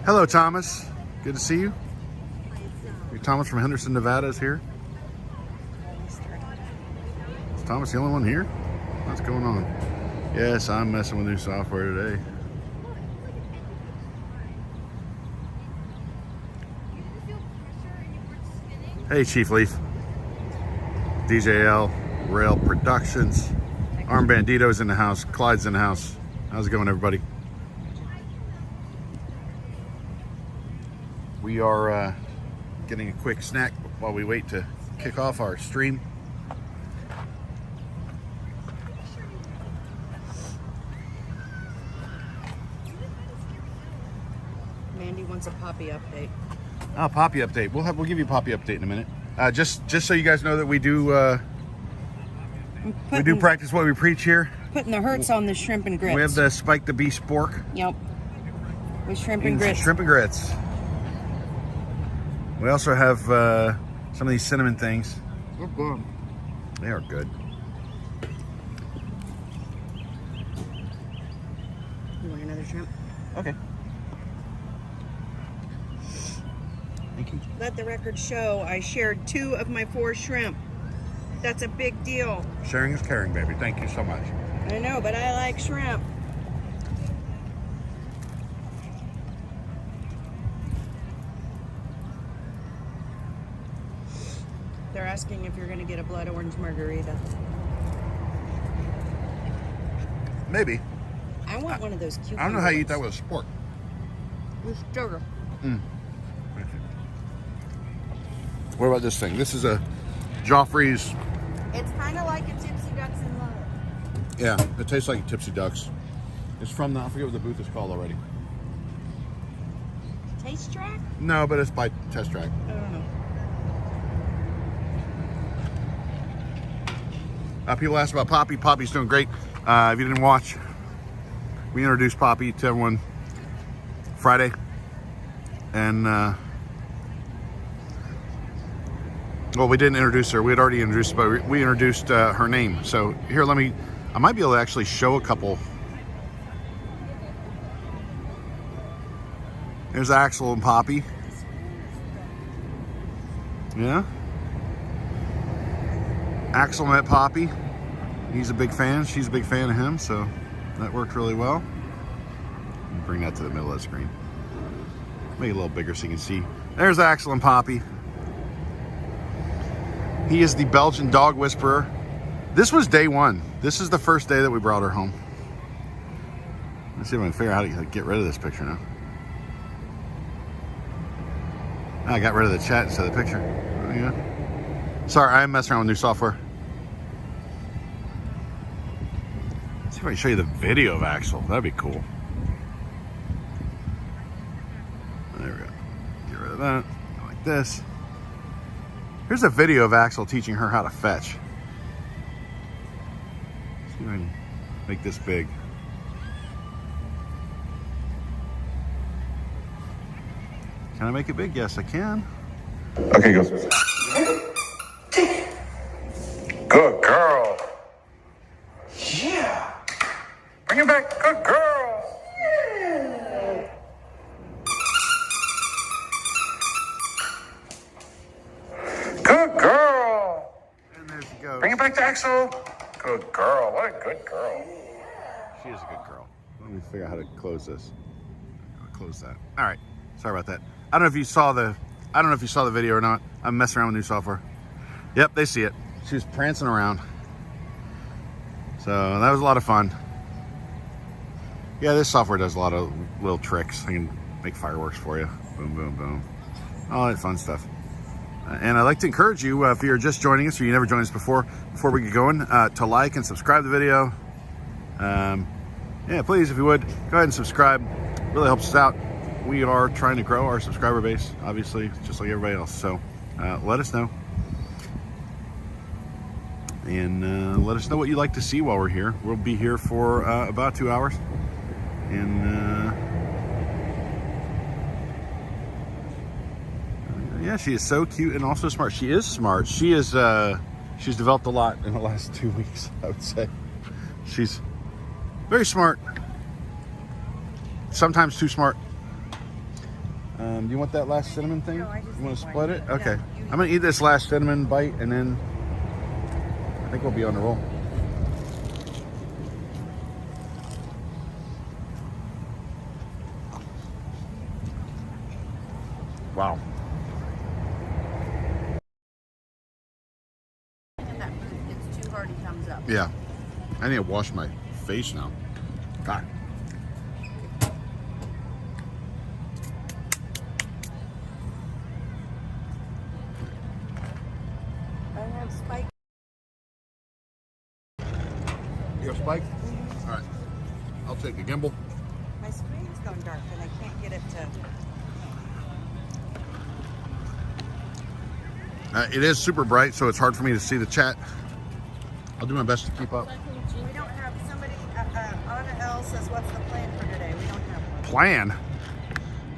Hello, Thomas. Good to see you. Thomas from Henderson, Nevada is here. Is Thomas the only one here? What's going on? Yes, I'm messing with new software today. Hey, Chief Leaf. DJL, Rail Productions. Arm Bandito's in the house. Clyde's in the house. How's it going, everybody? We are getting a quick snack while we wait to kick off our stream. Mandy wants a Poppy update. Oh, Poppy update. We'll give you a Poppy update in a minute. Just so you guys know that we do practice what we preach here. Putting the hurts on the shrimp and grits. We have the Spike the Beast pork. Yep. With shrimp and grits. Shrimp and grits. We also have some of these cinnamon things. They're good. They are good. You want another shrimp? Okay. Thank you. Let the record show I shared 2 of my 4 shrimp. That's a big deal. Sharing is caring, baby. Thank you so much. I know, but I like shrimp. They're asking if you're going to get a blood orange margarita. Maybe. I want one of those cucumber I don't know how you eat ones. that with a spork. With sugar. What about this thing? This is a Joffrey's. It's kind of like a Tipsy Ducks in Love. Yeah, it tastes like Tipsy Ducks. It's from the, I forget what the booth is called already. Taste Track? No, but it's by Test Track. I don't know. People asked about Poppy. Poppy's doing great. If you didn't watch, we introduced Poppy to everyone Friday. And, well, we didn't introduce her. We had already introduced her, but we introduced her name. So here, I might be able to actually show a couple. There's Axel and Poppy. Yeah. Axel met Poppy. He's a big fan. She's a big fan of him, so that worked really well. Bring that to the middle of the screen. Make it a little bigger so you can see. There's Axel and Poppy. He is the Belgian dog whisperer. This was day 1. This is the first day that we brought her home. Let's see if I can figure out how to get rid of this picture now. I got rid of the chat instead of the picture. Oh, yeah. Sorry, I'm messing around with new software. Let's see if I can show you the video of Axel. That'd be cool. There we go. Get rid of that. Like this. Here's a video of Axel teaching her how to fetch. See if I can make this big. Can I make it big? Yes, I can. Okay, go. Good girl. Yeah. Bring it back. Good girl. Yeah. Good girl. And there she goes. Bring it back to Axel. Good girl. What a good girl. She is a good girl. Let me figure out how to close this. I'll close that. All right. Sorry about that. I don't know if you saw the video or not. I'm messing around with new software. Yep, they see it. She was prancing around. So that was a lot of fun. Yeah, this software does a lot of little tricks. I can make fireworks for you. Boom, boom, boom. All that fun stuff. And I'd like to encourage you, if you're just joining us or you never joined us before we get going, to like and subscribe to the video. Yeah, please, if you would, go ahead and subscribe. It really helps us out. We are trying to grow our subscriber base, obviously, just like everybody else. So let us know. And let us know what you'd like to see while we're here. We'll be here for about 2 hours. And yeah, she is so cute and also smart. She is smart. She is she's developed a lot in the last 2 weeks, I would say. She's very smart. Sometimes too smart. Do you want that last cinnamon thing? No, I just You want to need split one. it? Okay. Yeah, I'm going to eat this last cinnamon bite, and then I think we'll be on the roll. Wow. It's too hard, he comes up. Yeah. I need to wash my face now. God. I have spike. You have spike? All right. I'll take the gimbal. My screen's gone dark and I can't get it to. It is super bright, so it's hard for me to see the chat. I'll do my best to keep up. We don't have somebody. Anna L says, "What's the plan for today?" We don't have one.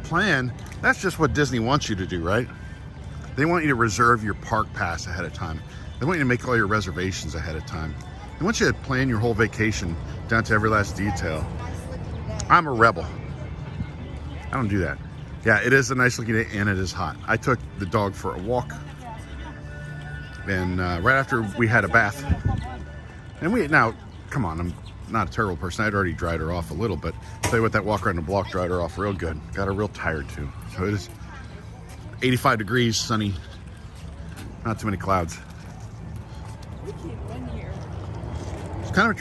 Plan? That's just what Disney wants you to do, right? They want you to reserve your park pass ahead of time. They want you to make all your reservations ahead of time. They want you to plan your whole vacation down to every last detail. I'm a rebel. I don't do that. Yeah, it is a nice looking day and it is hot. I took the dog for a walk. And right after we had a bath. And now, come on, I'm not a terrible person. I'd already dried her off a little, but I'll tell you what, that walk around the block dried her off real good. Got her real tired too. So it is 85 degrees, sunny, not too many clouds. We can't win here. It's kind of a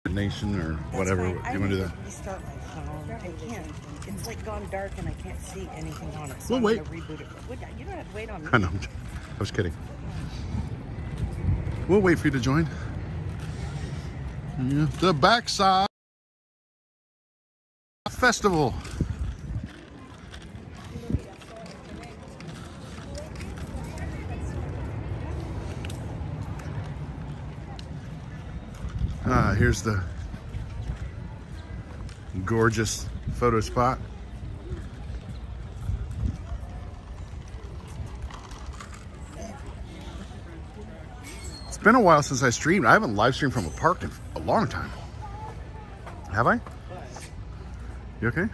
tradition or whatever. Right. You want to do that? Restart my phone. I can't. It's like gone dark and I can't see anything on it. So Well, I'm wait. gonna reboot it. You don't have to wait on me. I know. I was kidding. We'll wait for you to join. Yeah. The Backside Festival. Here's the gorgeous photo spot. It's been a while since I streamed. I haven't live streamed from a park in a long time. Have I? You okay?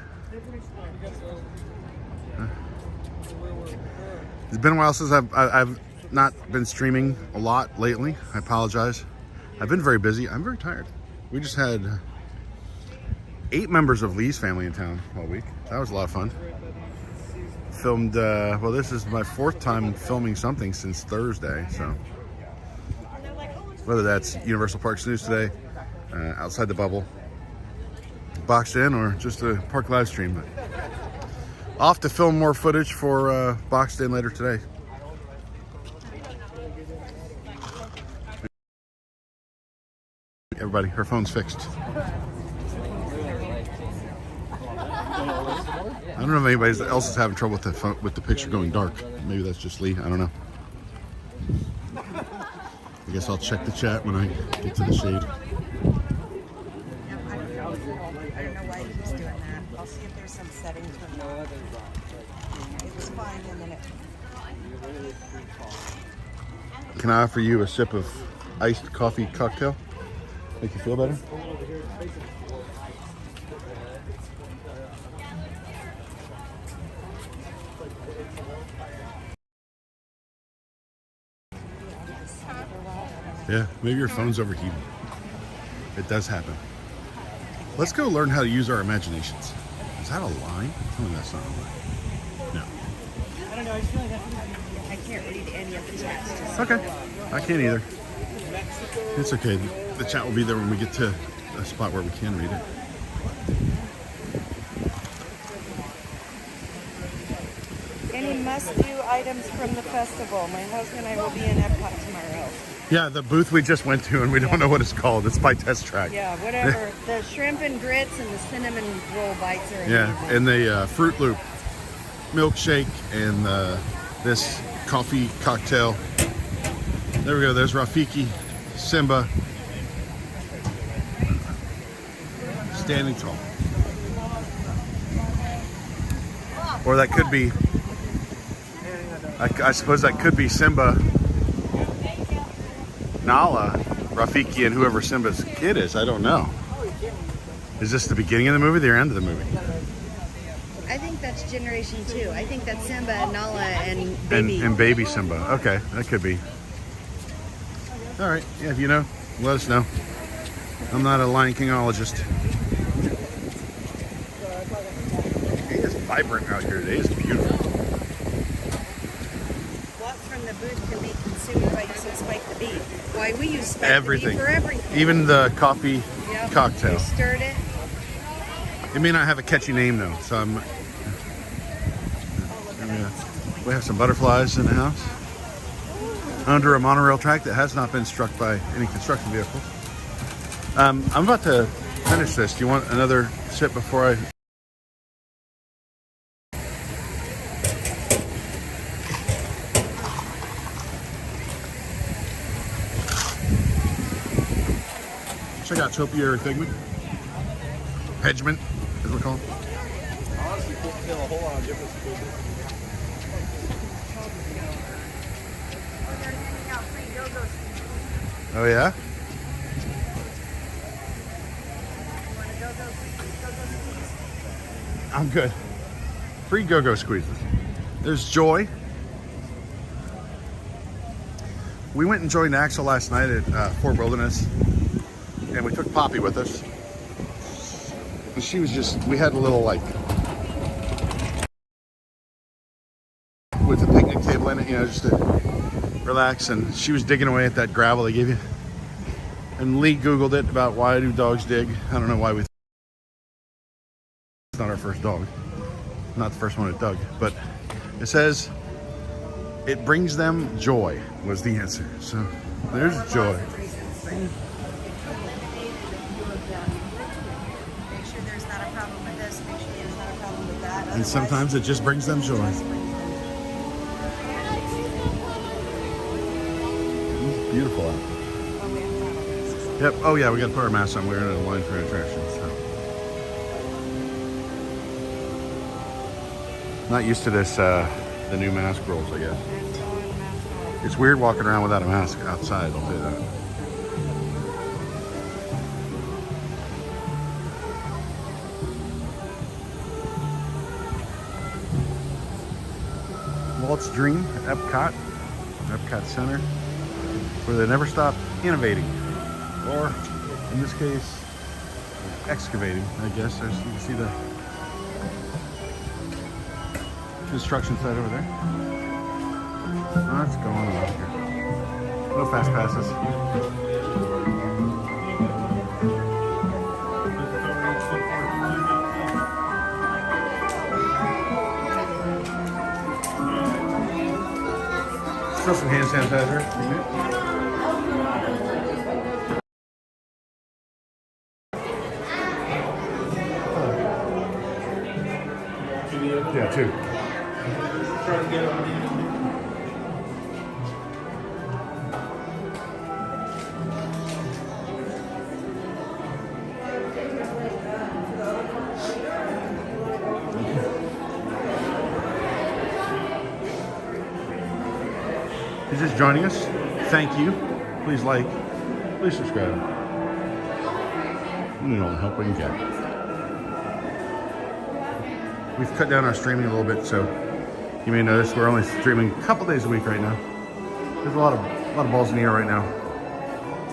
It's been a while since I've not been streaming a lot lately. I apologize. I've been very busy. I'm very tired. We just had 8 members of Lee's family in town all week. That was a lot of fun. Filmed, well, this is my 4th time filming something since Thursday, so. Whether that's Universal Parks News Today, Outside the Bubble, Boxed In, or just a park live stream. But off to film more footage for Boxed In later today. Everybody, her phone's fixed. I don't know if anybody else is having trouble with the phone, with the picture going dark. Maybe that's just Lee. I don't know. I guess I'll check the chat when I get to the shade. I don't know why he was doing that. I'll see if there's some settings from that. It was fine and then it. Can I offer you a sip of iced coffee cocktail? Make you feel better? Yeah, maybe your phone's overheating. It does happen. Let's go learn how to use our imaginations. Is that a line? Tell me that's not a line. No. I don't know. I just feel like I can't read any of the text. Okay. I can't either. It's okay. The chat will be there when we get to a spot where we can read it. Any must-do items from the festival? My husband and I will be in EPCOT tomorrow. Yeah, the booth we just went to and we don't know what it's called. It's by Test Track. Yeah, whatever. The shrimp and grits and the cinnamon roll bites are amazing. Yeah, and the Fruit Loop milkshake and this coffee cocktail. There we go. There's Rafiki, Simba, standing tall. Or that could be, I suppose that could be Simba, Nala, Rafiki, and whoever Simba's kid is. I don't know. Is this the beginning of the movie or the end of the movie? I think that's generation 2. I think that's Simba and Nala and baby. And baby Simba. Okay, that could be. All right. Yeah, if you know, let us know. I'm not a Lion Kingologist. It's vibrant out here today. It's beautiful. What from the booth can be consumed by using Spike the Bee? Why we use Spike Everything. the Bee for everything. Even the coffee cocktail. We stirred it. It may not have a catchy name though, so I'm. We have some butterflies in the house under a monorail track that has not been struck by any construction vehicles. I'm about to finish this. Do you want another sip before I? Check out Topiary Figment. Hedgement, as we call it. Honestly, couldn't feel a whole lot of difference between this. Oh yeah? I'm good. Free go-go squeezes. There's Joy. We went and joined Axel last night at Fort Wilderness, and we took Poppy with us. And she was just, we had a little like, with the picnic table in it, you know, just to relax, and she was digging away at that gravel they gave you. And Lee Googled it about why do dogs dig. I don't know why it's not our first dog. Not the first one it dug, but it says it brings them joy was the answer. So there's joy. Make sure there's not a problem with this. Make sure there's not a problem with that. And sometimes it just brings them joy. It's beautiful out. Yep. Oh yeah, we got to put our masks on. We're in a line for attractions. So. Not used to this, the new mask rules, I guess. It's weird walking around without a mask outside, I'll tell you that. Walt's Dream, EPCOT Center, where they never stop innovating. Or, in this case, excavating, I guess. There's, you can see the construction site over there. What's going on here? No fast passes. Still some hand sanitizer. Yeah, two. If you're just joining us, thank you. Please like, please subscribe. We need all the help we can get. We've cut down our streaming a little bit, so you may notice we're only streaming a couple days a week right now. There's a lot of balls in the air right now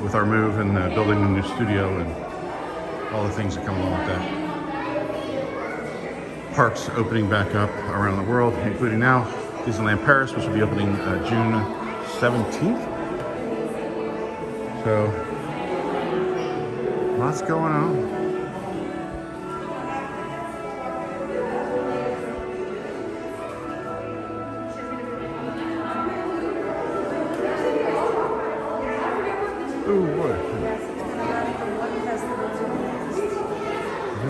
with our move and building a new studio and all the things that come along with that. Parks opening back up around the world, including now Disneyland Paris, which will be opening June 17th. So, lots going on. Ooh, what?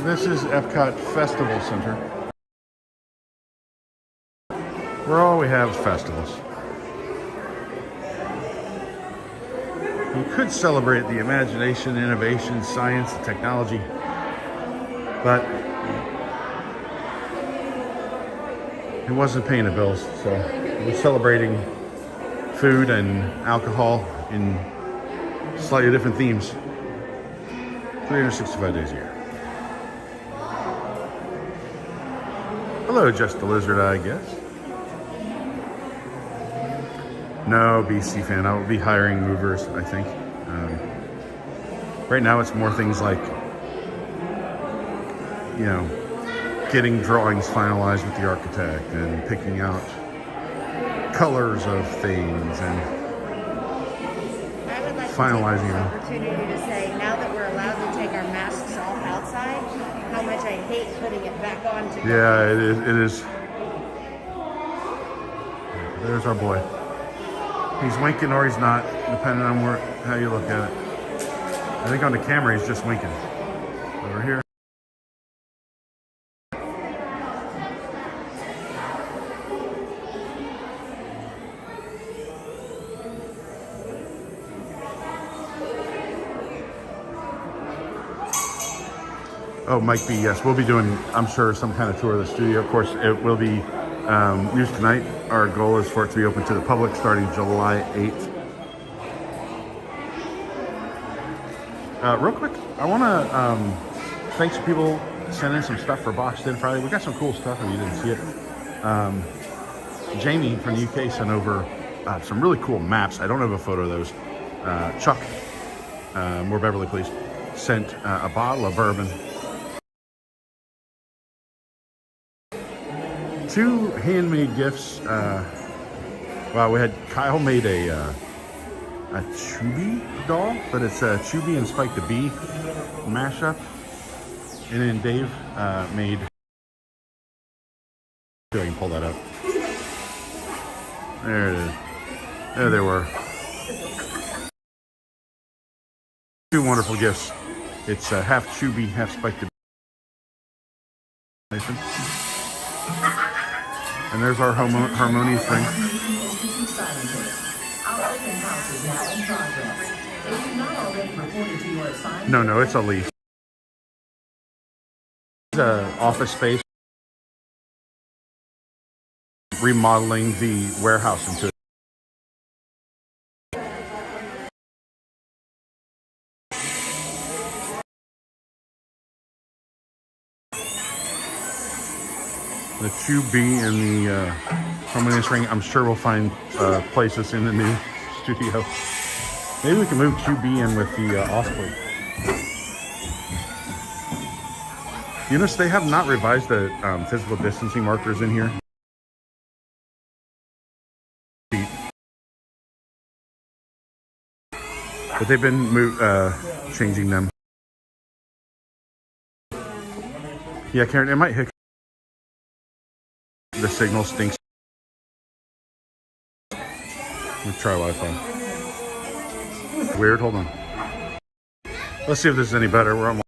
This is EPCOT Festival Center, where all we have is festivals. We could celebrate the imagination, innovation, science, and technology, but it wasn't paying the bills, so we're celebrating food and alcohol in slightly different themes 365 days a year. Hello, Just the Lizard, I guess. No, BC fan. I will be hiring movers, I think. Right now, it's more things like, you know, getting drawings finalized with the architect and picking out colors of things and I would like finalizing to take them. this opportunity to say, now that we're allowed to take our masks off outside, how much I hate putting it back on to Yeah, it is. There's our boy. He's winking or he's not, depending on how you look at it. I think on the camera he's just winking. Over here. Oh, Mike B, yes. We'll be doing, I'm sure, some kind of tour of the studio. Of course, it will be News Tonight. Our goal is for it to be open to the public starting July 8th. Real quick, I want to thank some people sending some stuff for Boxed In Friday. We got some cool stuff if you didn't see it. Jamie from the UK sent over some really cool maps. I don't have a photo of those. Chuck, more Beverly, please, sent a bottle of bourbon. 2 handmade gifts. Wow, we had Kyle made a Chubby doll, but it's a Chubby and Spike the Bee mashup. And then Dave made. See if I can pull that up. There it is. There they were. 2 wonderful gifts. It's half Chubby, half Spike the Bee. And there's our harmonious ring. No, it's a lease. It's an office space. Remodeling the warehouse into the Chubby and the harmonious ring. I'm sure we'll find places in the new studio. Maybe we can move Chubby in with the Osprey. You notice they have not revised the physical distancing markers in here. But they've been changing them. Yeah, Karen, it might hit. The signal stinks. Let's try Wi-Fi. Weird, hold on. Let's see if this is any better. We're on.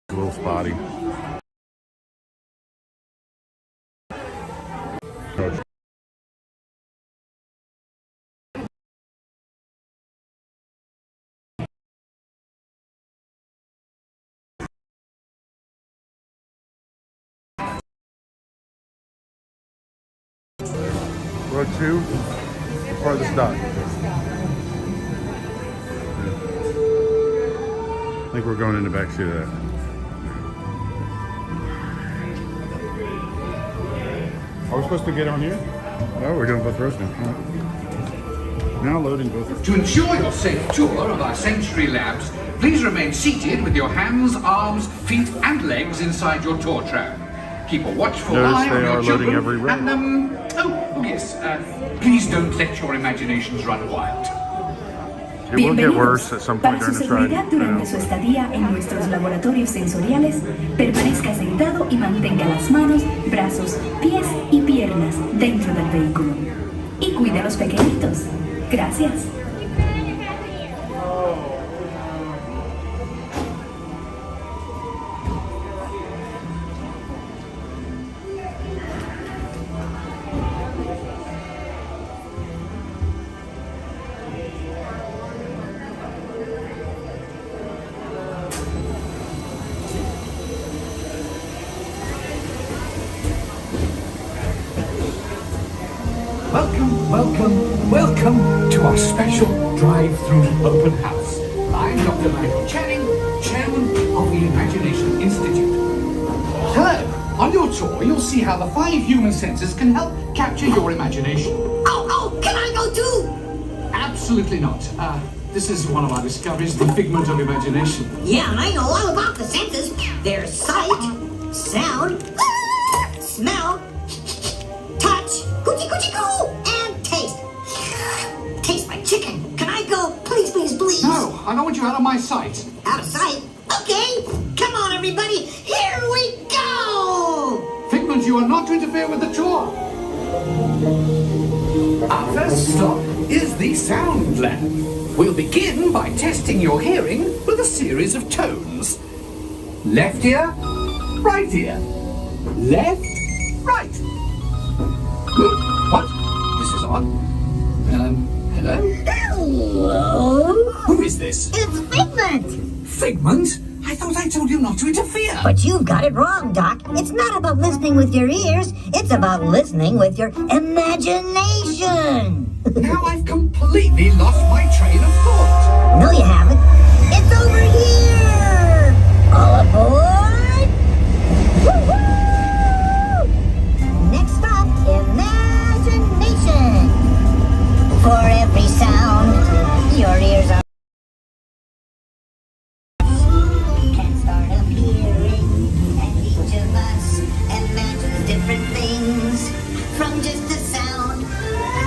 A little spotty. Road 2 or the stop? I think we're going in the back seat of that. Are we supposed to get on here? No, we're doing both rows now. Right. Now loading both rows. To ensure your safe tour of our sensory labs, please remain seated with your hands, arms, feet and legs inside your tour tram. Keep a watchful eye on your children. Every row. And oh yes, please don't let your imaginations run wild. It will get worse at some point Para su during this seguridad ride. durante su estadía en nuestros laboratorios sensoriales, permanezca sentado y mantenga las manos, brazos, pies y piernas dentro del vehículo. Y cuide a los pequeñitos. Gracias. Welcome to our special drive-through open house. I'm Dr. Michael Channing, Chairman of the Imagination Institute. Hello. On your tour, you'll see how the 5 human senses can help capture your imagination. Oh, can I go too? Absolutely not. This is one of our discoveries, the figment of imagination. Yeah, and I know all about the senses. There's sight, sound, smell, touch, coochie coochie coo, and taste. Taste my chicken. Can I go? Please, please, please. No, I don't want you out of my sight. Out of sight? Okay. Come on, everybody. Here we go. Figment, you are not to interfere with the tour. Our first stop is the sound lab. We'll begin by testing your hearing with a series of tones. Left ear, right ear. Left, right. What? This is odd. Hello? Hello? Who is this? It's Figment. Figment? I thought I told you not to interfere. But you've got it wrong, Doc. It's not about listening with your ears. It's about listening with your imagination. Now I've completely lost my train of thought. No, you haven't. It's over here. All aboard. Woo-hoo! Next stop, imagination. For every sound, your ears are. Can start appearing, and each of us imagines different things from just a sound.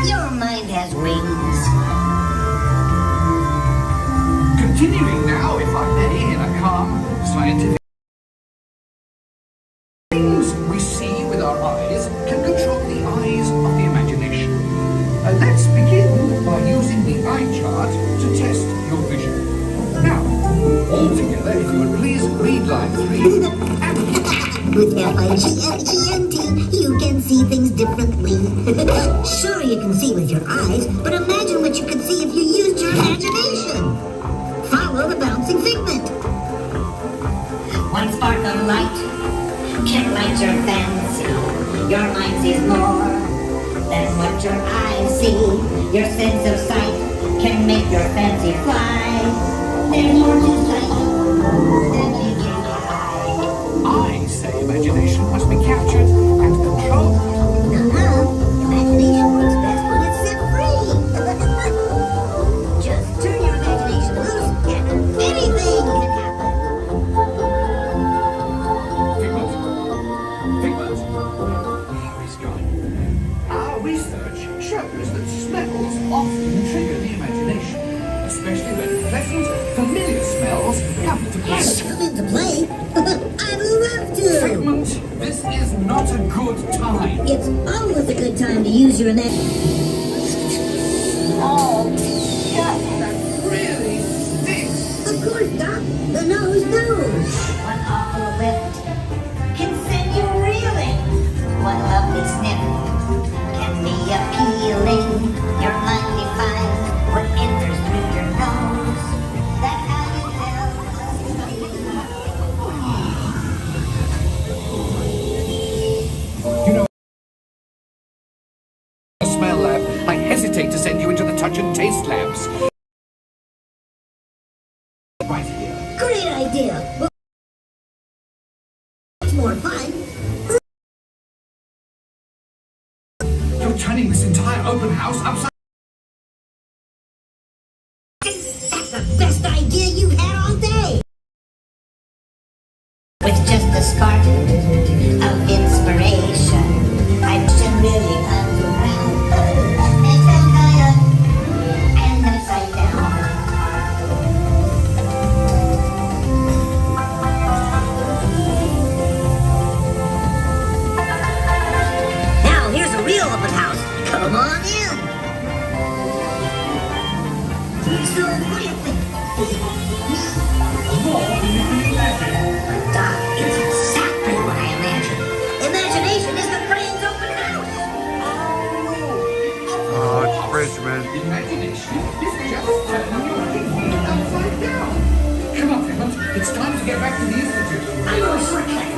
Your mind has wings. Continuing now, if I may, in a calm, scientific. Things we see with our eyes can control the eyes of the imagination. Let's begin by using the eye chart to test your vision. Now, all together, if you would please read line 3 and With WIGS, you can see things differently. Sure, you can see with your eyes, but imagine what you could see if you used your imagination. Follow the bouncing figment. One spark of light can light your fancy. Your mind sees more than what your eyes see. Your sense of sight can make your fancy fly. There's more to sight than meets your eye. I say imagination must be captured and controlled. Imagination works best when it's set free. Just turn your imagination loose and anything can happen. Figment. Oh, he's gone. Our research shows that smells often trigger the imagination, especially when pleasant, familiar smells come into play. Come into play? I'd love to. Figment, this is not a good time. It's always a good time to use your imagination. Oh, that really stinks. Of course, Doc. The nose knows. One awful whiff can send you reeling. One lovely sniff can be appealing. Your mind defines what enters through your nose. That's how you tell. You know, a smell lab, I hesitate to send you into the touch and taste labs. Right here. Great idea. Well, it's more fun. You're turning this entire open house upside. That's the best idea you've had all day. With just a spark of inspiration, I've just a million times around. It's high up and upside down. Now here's a real open house. Come on in. So what do you think? Doc, it's exactly what I imagined. Imagination is the brain's open house. Oh, it's Bridgman. Imagination is just turning your thinking upside down. Come on, Figment. It's time to get back to the Institute. I know a shortcut.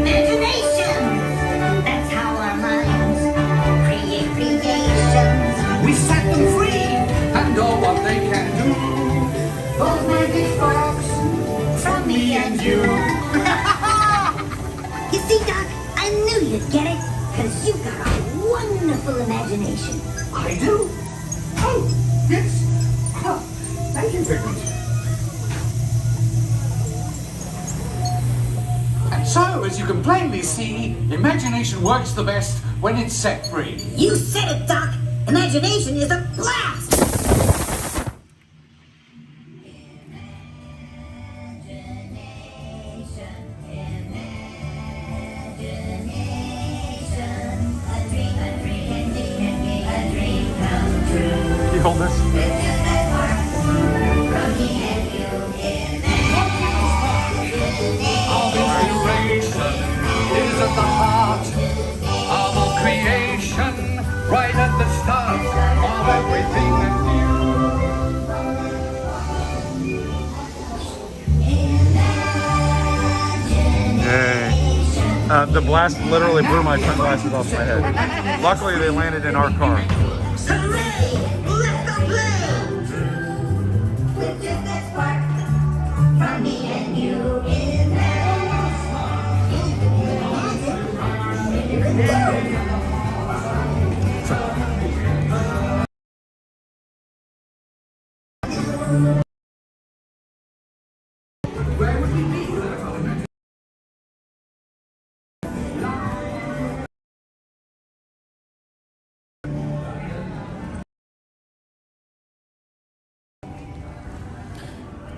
imagination. That's how our minds create creations. We set them free and know what they can do. Those magic sparks from me and you. You see, Doc, I knew you'd get it, because you've got a wonderful imagination. I do? Oh, yes. Oh, thank you, Figment. And so, as you can plainly see, imagination works the best when it's set free. You said it, Doc. Imagination is a blast. You hold this? Our inspiration is at the heart of all creation, right at the start of everything that's The blast literally blew my sunglasses off my head. Luckily, they landed in our car. Hooray! Let's go play! With just that spark from me and you in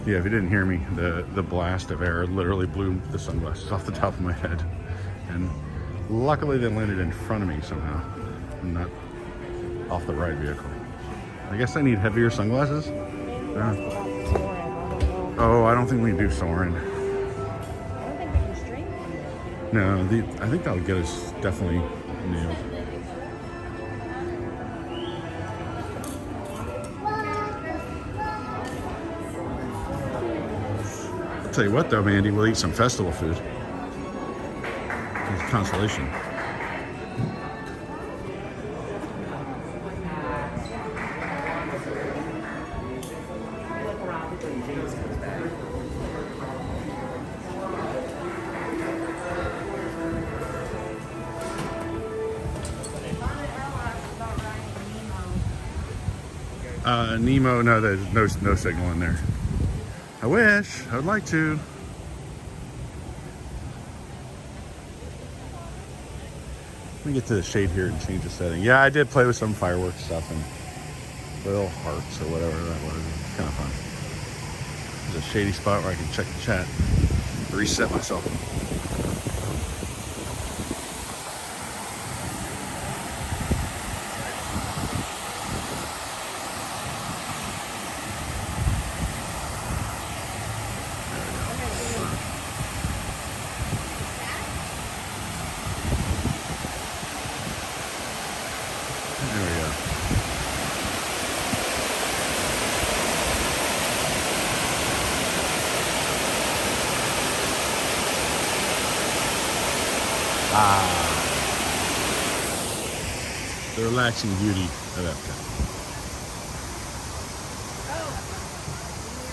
Yeah, if you didn't hear me, the blast of air literally blew the sunglasses off the top of my head. And luckily they landed in front of me somehow, and not off the right vehicle. I guess I need heavier sunglasses. Oh, I don't think we can do soaring. No, I think that'll get us definitely nailed. I'll tell you what though, Mandy, we'll eat some festival food. It's consolation. Nemo, no, there's no signal in there. I wish, I would like to. Let me get to the shade here and change the setting. Yeah, I did play with some fireworks stuff and little hearts or whatever that was. It's kind of fun. There's a shady spot where I can check the chat, reset myself. The relaxing beauty of EPCOT.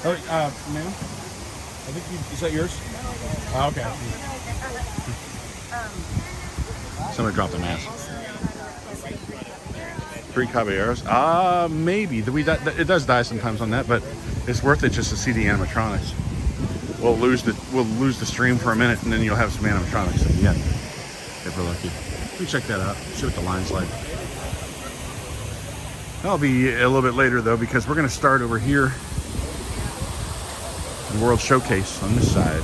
Oh, ma'am? I think is that yours? Oh, okay. Somebody dropped a mask. 3 caballeros? Maybe. It does die sometimes on that, but it's worth it just to see the animatronics. We'll lose the stream for a minute, and then you'll have some animatronics at the end, if we're lucky. We check that out. See what the line's like. That'll be a little bit later though, because we're going to start over here. The World Showcase on this side.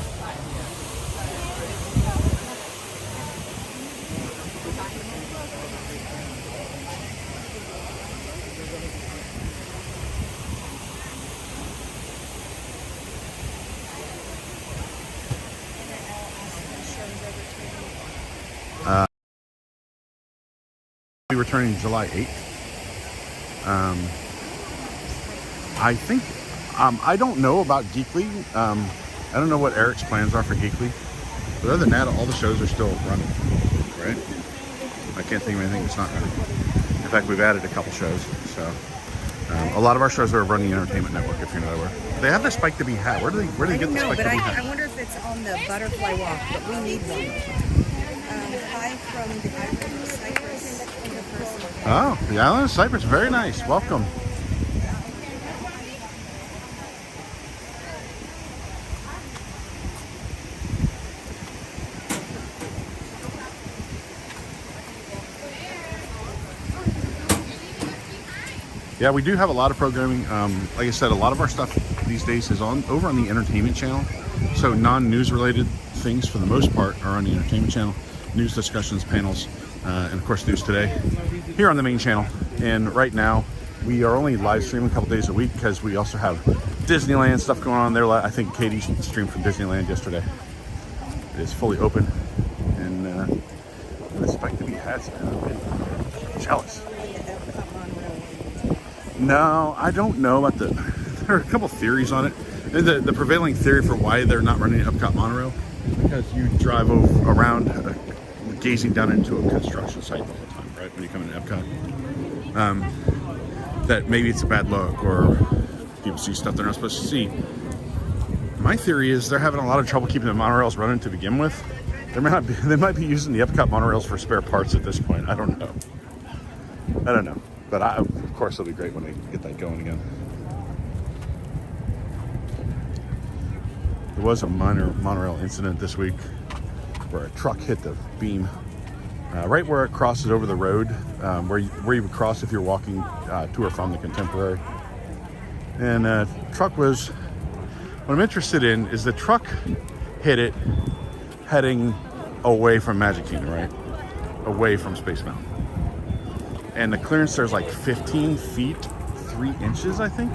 We're returning July 8th. I think, I don't know about Geekly. I don't know what Eric's plans are for Geekly. But other than that, all the shows are still running, right? I can't think of anything that's not running. In fact, we've added a couple shows. So a lot of our shows are running Entertainment Network, if you're not aware. They have the Spike to Be hat. Where do they get the Spike to Be hat? I wonder if it's on the Butterfly Walk, but we need one. Hi from the island of Cyprus. Oh, the island of Cyprus. Very nice. Welcome. Yeah, we do have a lot of programming. Like I said, a lot of our stuff these days is over on the entertainment channel. So non-news related things for the most part are on the entertainment channel. News discussions, panels, and of course News Today here on the main channel. And right now we are only live streaming a couple days a week because we also have Disneyland stuff going on there. I think Katie streamed from Disneyland yesterday. It is fully open, and the Spike to Be hats, man. I'm jealous. No, I don't know about there are a couple theories on it. The prevailing theory for why they're not running Epcot monorail, because you drive around gazing down into a construction site all the time, right? When you come into Epcot. That maybe it's a bad look or people see stuff they're not supposed to see. My theory is they're having a lot of trouble keeping the monorails running to begin with. They might be using the Epcot monorails for spare parts at this point. I don't know. But of course, it'll be great when they get that going again. There was a minor monorail incident this week where a truck hit the beam right where it crosses over the road, where you would cross if you're walking to or from the Contemporary. And truck was, what I'm interested in is the truck hit it heading away from Magic Kingdom, right? Away from Space Mountain. And the clearance there's like 15 feet, 3 inches, I think.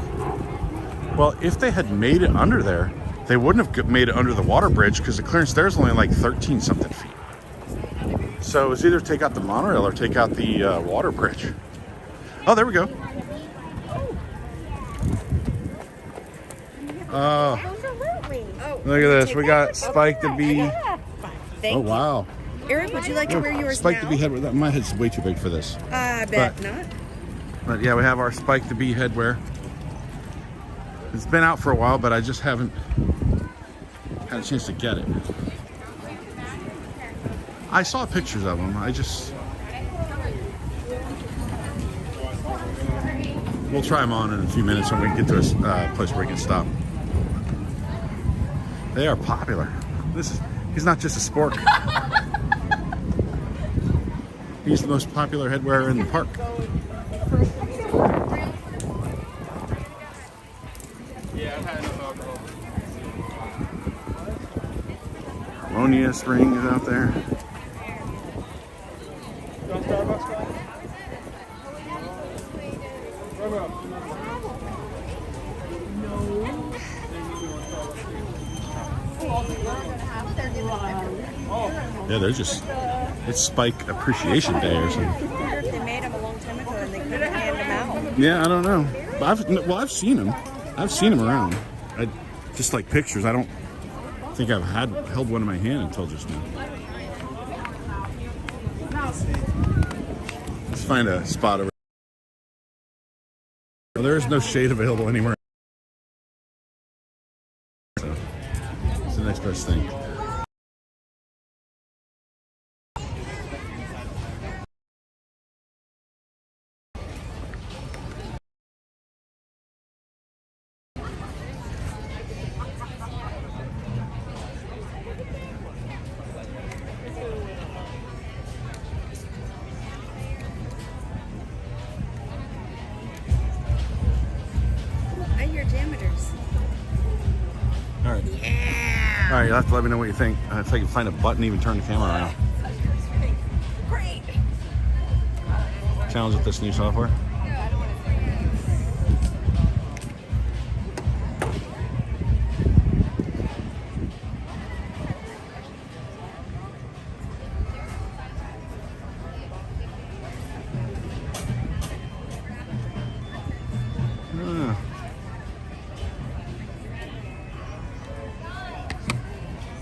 Well, if they had made it under there, they wouldn't have made it under the water bridge because the clearance there is only like 13 something feet. So it was either take out the monorail or take out the water bridge. Oh, there we go. Look at this. We got Spike to Be. Oh, wow. Eric, would you like to wear yours Spike now? to Be headwear. My head's way too big for this. I bet not. But yeah, we have our Spike to Be headwear. It's been out for a while, but I just haven't had a chance to get it. I saw pictures of them. We'll try them on in a few minutes when we get to a place where we can stop. They are popular. He's not just a sport. He's the most popular headwear in the park. Yeah, I've had enough alcohol. Harmonious ring is out there. You want Starbucks, guys? Yeah, they're just, it's Spike Appreciation Day or something. I wonder if they made them a long time ago and they couldn't hand them out. Yeah, I don't know. But I've seen them. I've seen them around. Just like pictures. I don't think I've held one in my hand until just now. Let's find a spot over. Well, there is no shade available anywhere. So it's the next best thing. I hear diameters. All right. Yeah. All right, you'll have to let me know what you think. If I can find a button, even turn the camera around. Great. Challenge with this new software.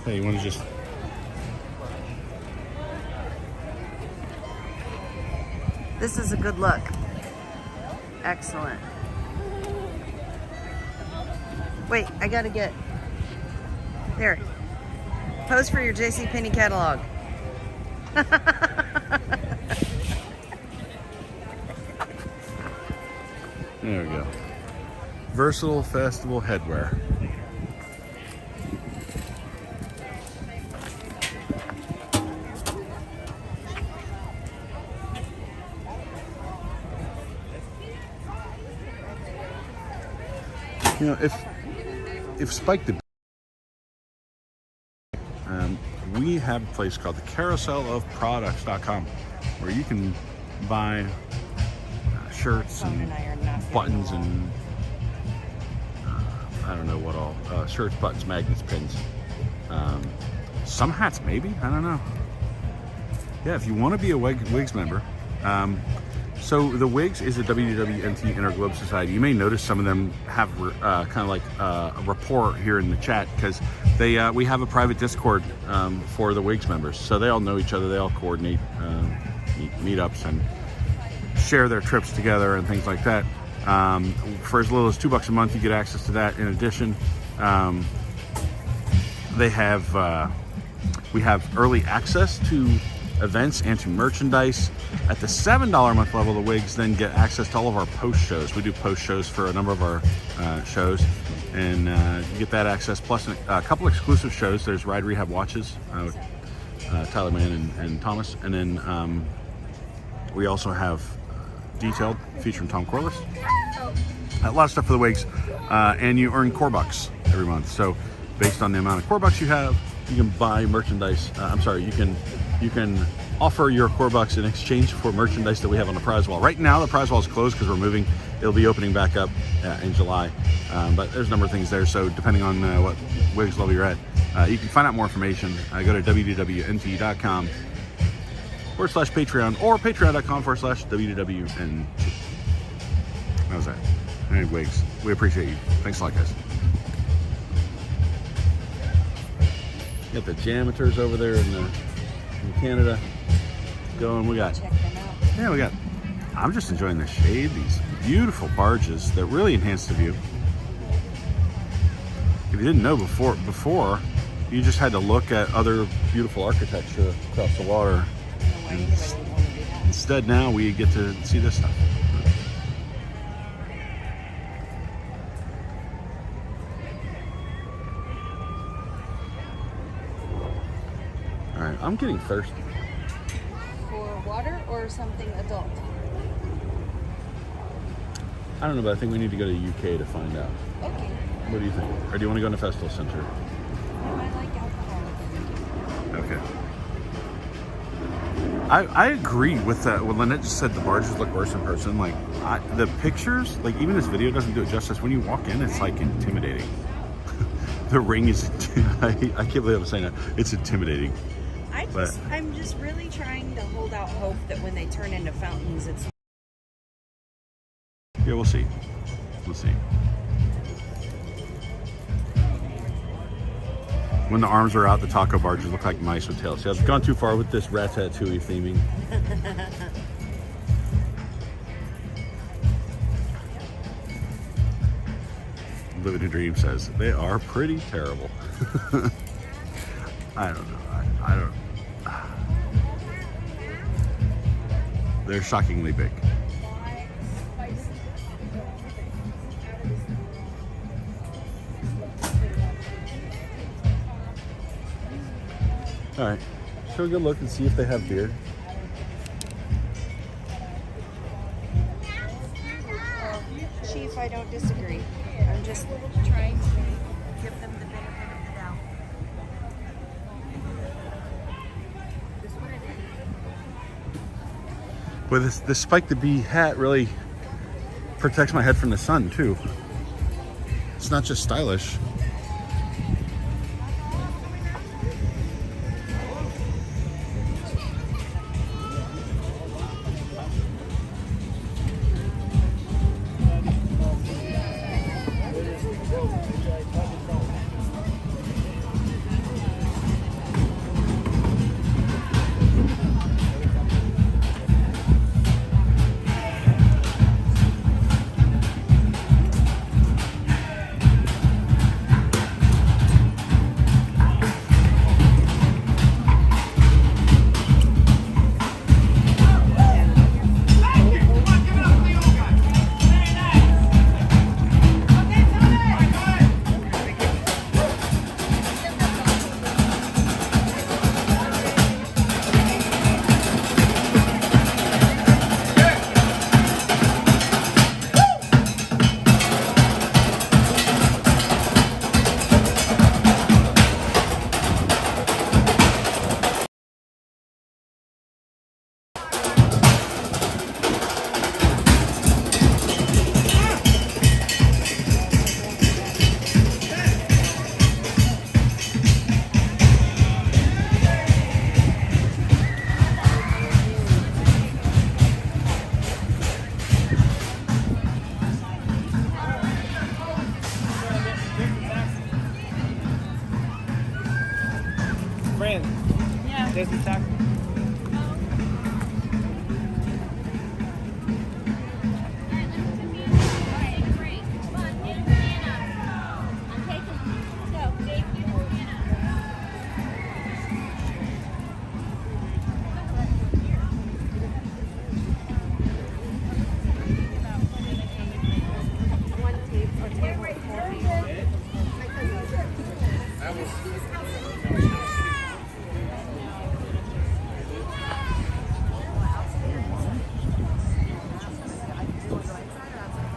Hey, you want to just This is a good look. Excellent. Wait, I gotta get... There. Pose for your JCPenney catalog. There we go. Versatile festival headwear. You know, if Spike the we have a place called the carouselofproducts.com where you can buy shirts and buttons and I don't know what all, shirts, buttons, magnets, pins, some hats maybe, I don't know. Yeah, if you want to be a WIGS member, so the WIGS is a WDWNT Interglobe Society. You may notice some of them have kind of like a rapport here in the chat because we have a private Discord for the WIGS members. So they all know each other. They all coordinate meetups and share their trips together and things like that. For as little as $2 a month, you get access to that. In addition, we have early access to events and to merchandise. At the $7 a month level, the WIGS then get access to all of our post shows. We do post shows for a number of our shows, and you get that access plus a couple exclusive shows. There's Ride Rehab Watches with Tyler Mann and Thomas, and then we also have Detailed featuring Tom Corliss. A lot of stuff for the WIGS, and you earn core bucks every month. So based on the amount of core bucks you have, you can buy merchandise. You can offer your core bucks in exchange for merchandise that we have on the prize wall. Right now, the prize wall is closed because we're moving. It'll be opening back up in July. But there's a number of things there. So depending on what WIGS level you're at, you can find out more information. Go to wdwnt.com/Patreon or patreon.com/WDWNT. How's that? Hey, WIGS, we appreciate you. Thanks a lot, guys. Got the Jameters over there in Canada going. We got, I'm just enjoying the shade, these beautiful barges that really enhance the view. If you didn't know before you just had to look at other beautiful architecture across the water. And instead now we get to see this stuff. All right, I'm getting thirsty. For water or something adult? I don't know, but I think we need to go to UK to find out. Okay. What do you think? Or do you want to go in the festival center? I like alcohol. Okay. I agree with that. When Lynette just said the barges look worse in person, like the pictures, like even this video doesn't do it justice. When you walk in, it's like intimidating. The ring is, I can't believe I'm saying that. It's intimidating. I'm just really trying to hold out hope that when they turn into fountains, it's... Yeah, we'll see. We'll see. When the arms are out, the taco barges look like mice with tails. See, I've gone too far with this ratatouille theming. Living a Dream says, they are pretty terrible. I don't know. I don't. They're shockingly big. All right, show a good look and see if they have beer. Chief, I don't disagree. I'm just trying to give them the benefit of the doubt. Well, this Spike the Bee hat really protects my head from the sun too. It's not just stylish.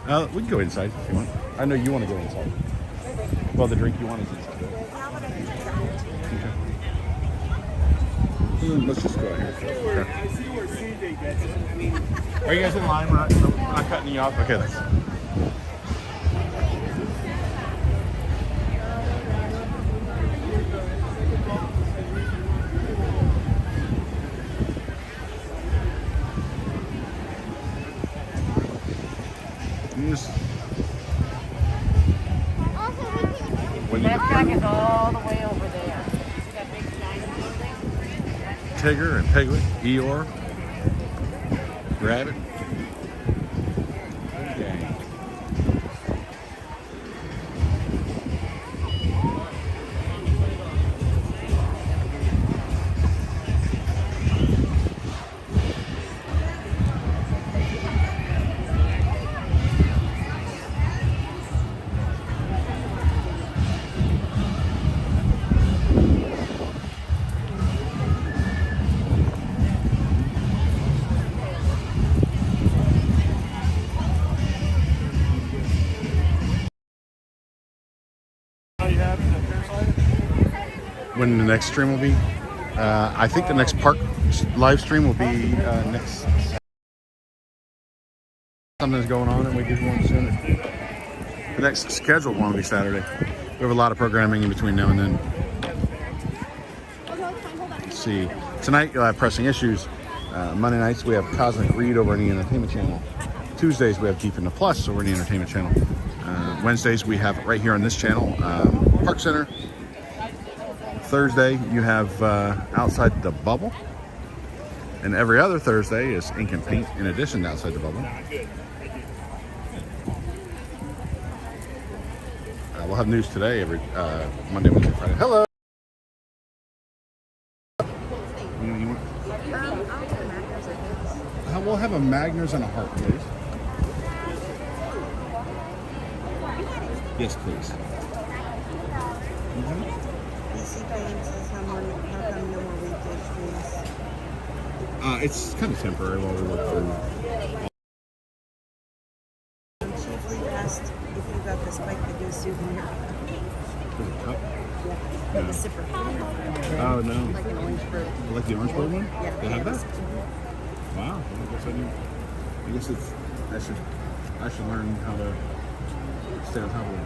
We can go inside if you want. I know you want to go inside. Well, the drink you want is inside. Okay. Let's just go out here. Okay. I see where CJ gets it. Are you guys in line? We're not cutting you off. Okay, thanks. That truck is all the way over there. That big giant building. Tigger and Piglet, Eeyore, Rabbit. Okay. When the next stream will be. I think the next park live stream will be next. Something's going on and we do one sooner. The next scheduled one will be Saturday. We have a lot of programming in between now and then. Let's see. Tonight you'll have Pressing Issues. Monday nights we have Cosmic Read over in the Entertainment Channel. Tuesdays we have Deep in the Plus over in the Entertainment Channel. Wednesdays we have right here on this channel, Park Center. Thursday you have Outside the Bubble, and every other Thursday is Ink and Paint in addition to Outside the Bubble. We'll have news today every Monday, Wednesday, Friday. Hello. We'll have a Magners and a Heart, please. Yes, please. BC Paint says how come no more weekday streams? It's kind of temporary while we look through. Chiefly asked if you got the Spike the Goose souvenir. There's a cup? Yeah, like a sipper. Oh, no. Like an orange bird. Like the orange bird one? Yeah, They have that? that? Wow. I guess I should learn how to stay on top of it.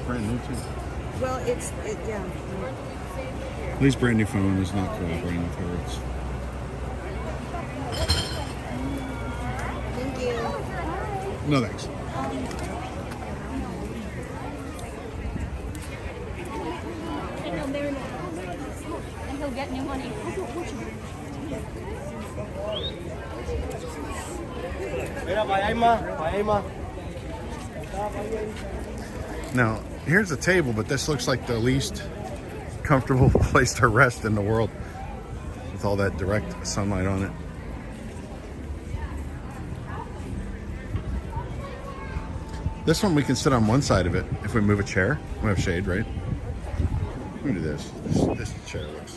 Brand new too. Well, yeah. Lee's brand new phone is not cooperating with her. It's Thank you. no thanks. And he'll get new money. Now, here's a table, but this looks like the least comfortable place to rest in the world with all that direct sunlight on it. This one we can sit on one side of it if we move a chair. We have shade, right? Let me do this. This chair looks.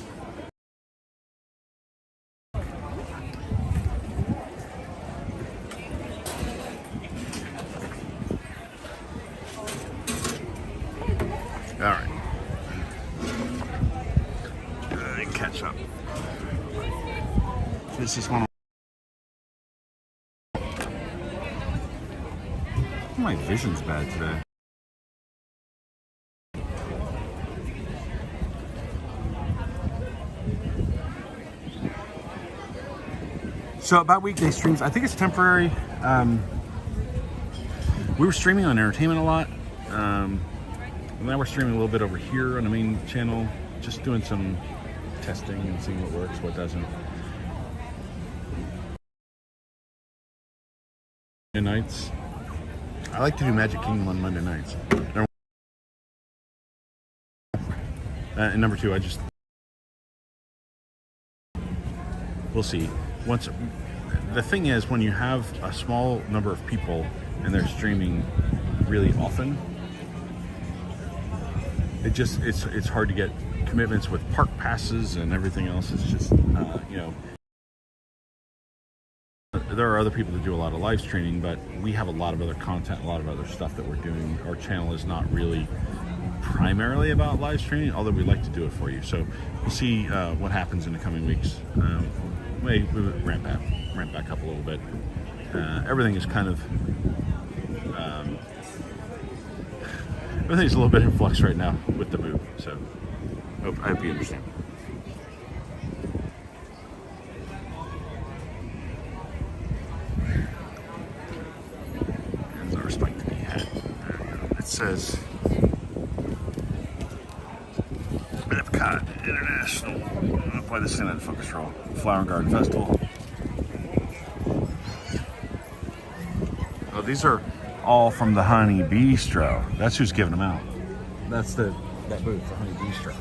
All right. Catch up. This is one of my vision's bad today. So about weekday streams, I think it's temporary. We were streaming on entertainment a lot. Now we're streaming a little bit over here on the main channel, just doing some testing and seeing what works, what doesn't. Monday nights. I like to do Magic Kingdom on Monday nights. And number two, we'll see. the thing is, when you have a small number of people and they're streaming really often, it's hard to get commitments with park passes and everything else. It's just you know, there are other people that do a lot of live streaming, but we have a lot of other content, a lot of other stuff that we're doing. Our channel is not really primarily about live streaming, although we like to do it for you. So we'll see what happens in the coming weeks. We ramp back up a little bit. Everything is kind of everything's a little bit in flux right now with the move. So I hope you understand. There's our Spike to be hat. It says EPCOT International. I'll play this in at Focus Roll. Flower and Garden Festival. Oh, these are all from the Honey Bistro. That's who's giving them out. That's that booth, the Honey Bistro.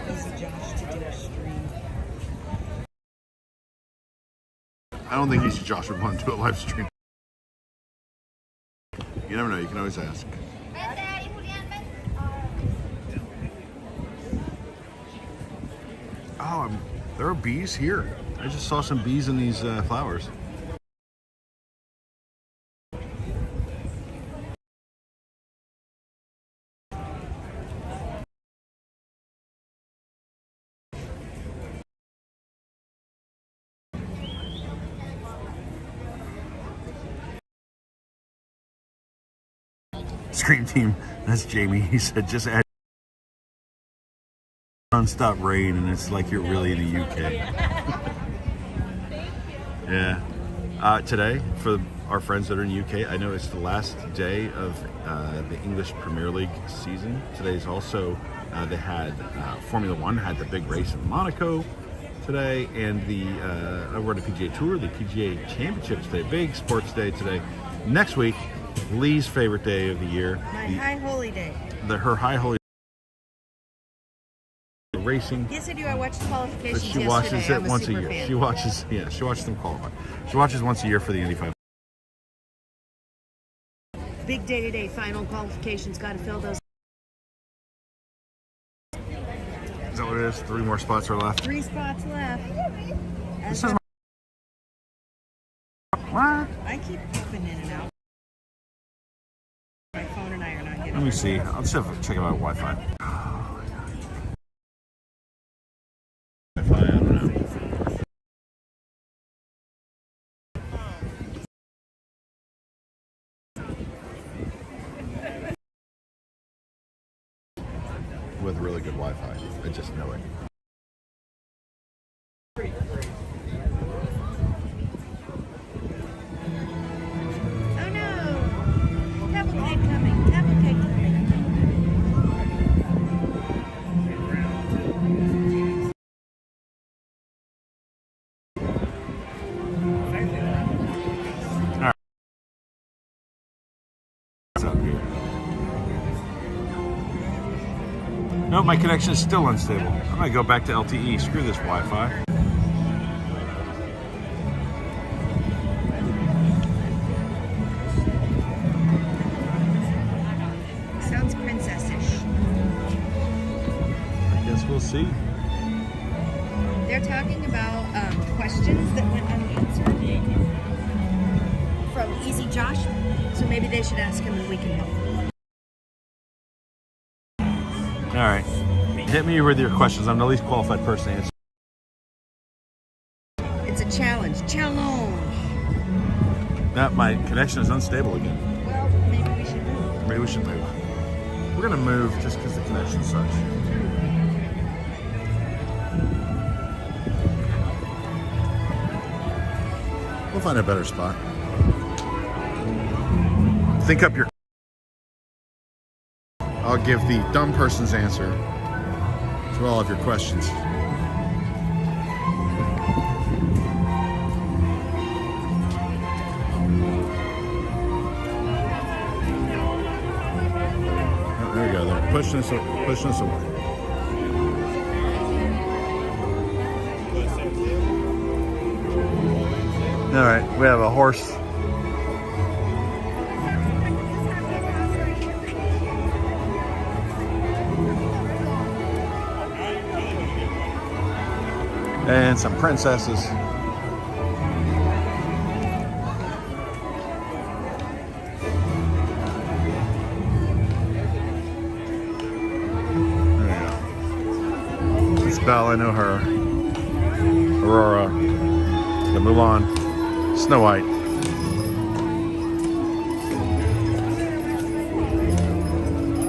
Easy Josh to do a stream. I don't think Easy Josh would want to do a live stream. You never know, you can always ask. Oh, there are bees here. I just saw some bees in these flowers. Scream Team, that's Jamie. He said just add non-stop rain and it's like you're really in the UK. Yeah. Today, for our friends that are in the UK, I know it's the last day of the English Premier League season. Today's also, they had Formula One had the big race in Monaco today, and we're on the PGA Tour, the PGA Championships today, big sports day today. Next week, Lee's favorite day of the year. My high holy day. Her high holy racing. Yes, I do. I watched the qualifications But she watches yesterday. it I'm a once a super year. fan. She watches them qualify. She watches once a year for the Indy 500. Big day today. Final qualifications. Got to fill those. Is that what it is? 3 more spots are left. 3 spots left. This is what? I keep popping in and out. My phone and I are not getting. Let me see. I'll just have to check out Wi-Fi. Wi-Fi, I don't know. With really good Wi-Fi. I just know it. Oh no! Cavalcade coming. Cavalcade coming. Up here. No, my connection is still unstable. I'm gonna go back to LTE. Screw this Wi-Fi. Sounds princessish. I guess we'll see. They're talking about questions that went unanswered from Easy Josh. So maybe they should ask him and we can help. All right. Hit me with your questions. I'm the least qualified person to answer. It's a challenge. Challenge! That my connection is unstable again. Well, maybe we should move. Maybe we should move. We're gonna move just because the connection sucks. We'll find a better spot. Think up your. I'll give the dumb person's answer to all of your questions. Oh, there we go. There. pushing us away. All right, we have a horse. And some princesses. There you go. It's Belle, I know her. Aurora, the Mulan, Snow White.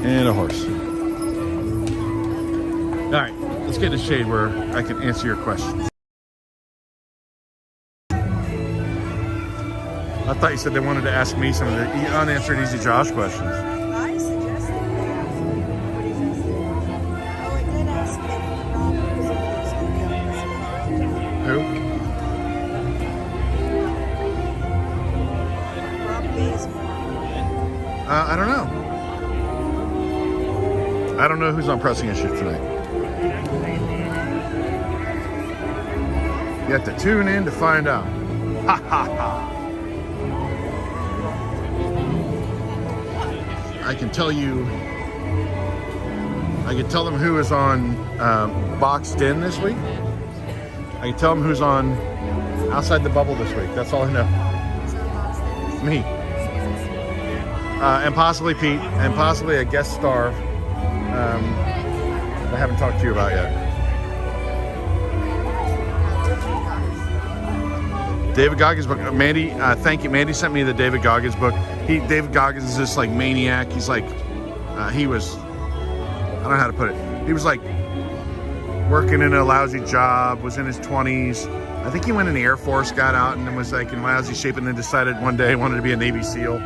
And a horse. All right, let's get in the shade where I can answer your questions. I thought you said they wanted to ask me some of the unanswered Easy Josh questions. I suggested that. What do you say? Oh, I did ask if Rob was going to be on this call. Who? Rob Bazemore. I don't know. I don't know who's on Pressing Issues tonight. You have to tune in to find out. Ha ha ha. I can tell them who is on Boxed In this week. I can tell them who's on Outside the Bubble this week. That's all I know. Me. And possibly Pete, and possibly a guest star that I haven't talked to you about yet. David Goggins' book. Mandy, thank you. Mandy sent me the David Goggins book. David Goggins is this like maniac. He's like, he was, I don't know how to put it. He was like working in a lousy job, was in his 20s. I think he went in the Air Force, got out and was like in lousy shape and then decided one day he wanted to be a Navy SEAL.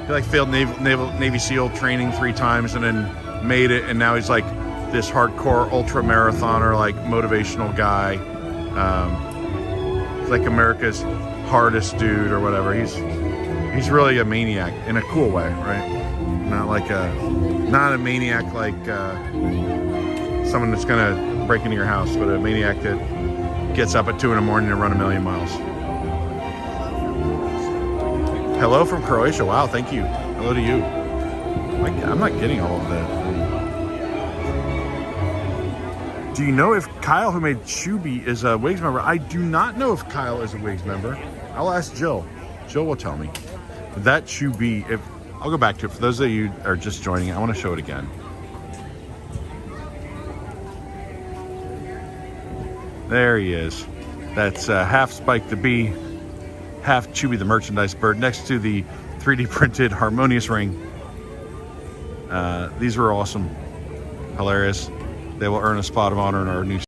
He like failed Navy SEAL training 3 times and then made it. And now he's like this hardcore ultra marathoner, like motivational guy. Like America's hardest dude or whatever. He's really a maniac in a cool way, right? Not a maniac like someone that's gonna break into your house, but a maniac that gets up at 2 in the morning to run 1,000,000 miles. Hello from Croatia. Wow, thank you. Hello to you. I'm not getting all of that. Do you know if Kyle, who made Chubby, is a WIGS member? I do not know if Kyle is a WIGS member. I'll ask Jill. Jill will tell me. But that Chubby, I'll go back to it. For those of you who are just joining, I want to show it again. There he is. That's half Spike the Bee, half Chubby the merchandise bird, next to the 3D printed harmonious ring. These were awesome. Hilarious. They will earn a spot of honor in our new.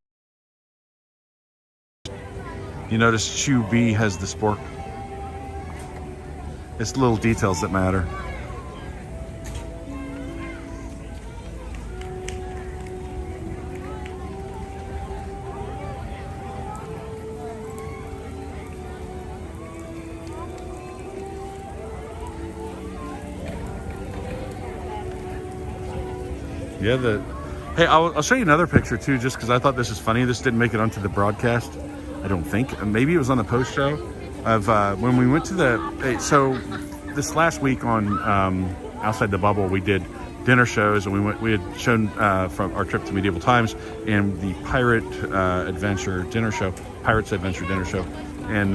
You notice Chew B has the spork. It's little details that matter. Yeah, hey, I'll show you another picture too, just because I thought this is funny. This didn't make it onto the broadcast, I don't think. Maybe it was on the post show of when we went to so this last week on Outside the Bubble, we did dinner shows, and we had shown from our trip to Medieval Times and the Pirates Adventure dinner show, and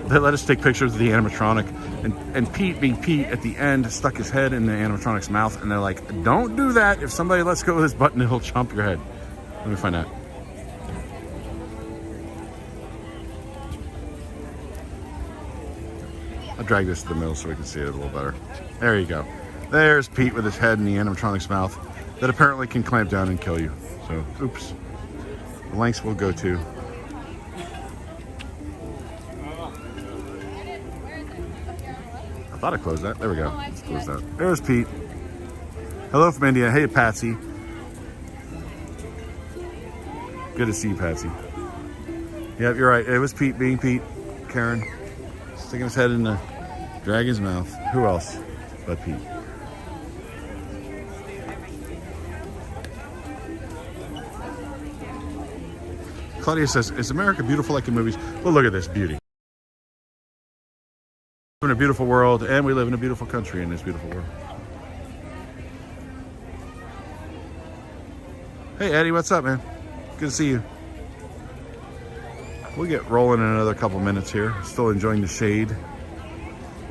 they let us take pictures of the animatronic, and Pete, being Pete, at the end stuck his head in the animatronic's mouth, and they're like, don't do that. If somebody lets go of this button, he'll chomp your head. Let me find out. I'll drag this to the middle so we can see it a little better. There you go. There's Pete with his head in the animatronic's mouth that apparently can clamp down and kill you. So, oops. The lengths we'll go to. I thought I closed that. There we go. Let's close that. There's Pete. Hello from India. Hey, Patsy. Good to see you, Patsy. Yep, you're right. It was Pete being Pete. Karen. Sticking his head in the dragon's mouth. Who else but Pete? Claudia says, is America beautiful like in movies? Well, look at this beauty. We live in a beautiful world, and we live in a beautiful country in this beautiful world. Hey, Eddie, what's up, man? Good to see you. We'll get rolling in another couple minutes here. Still enjoying the shade.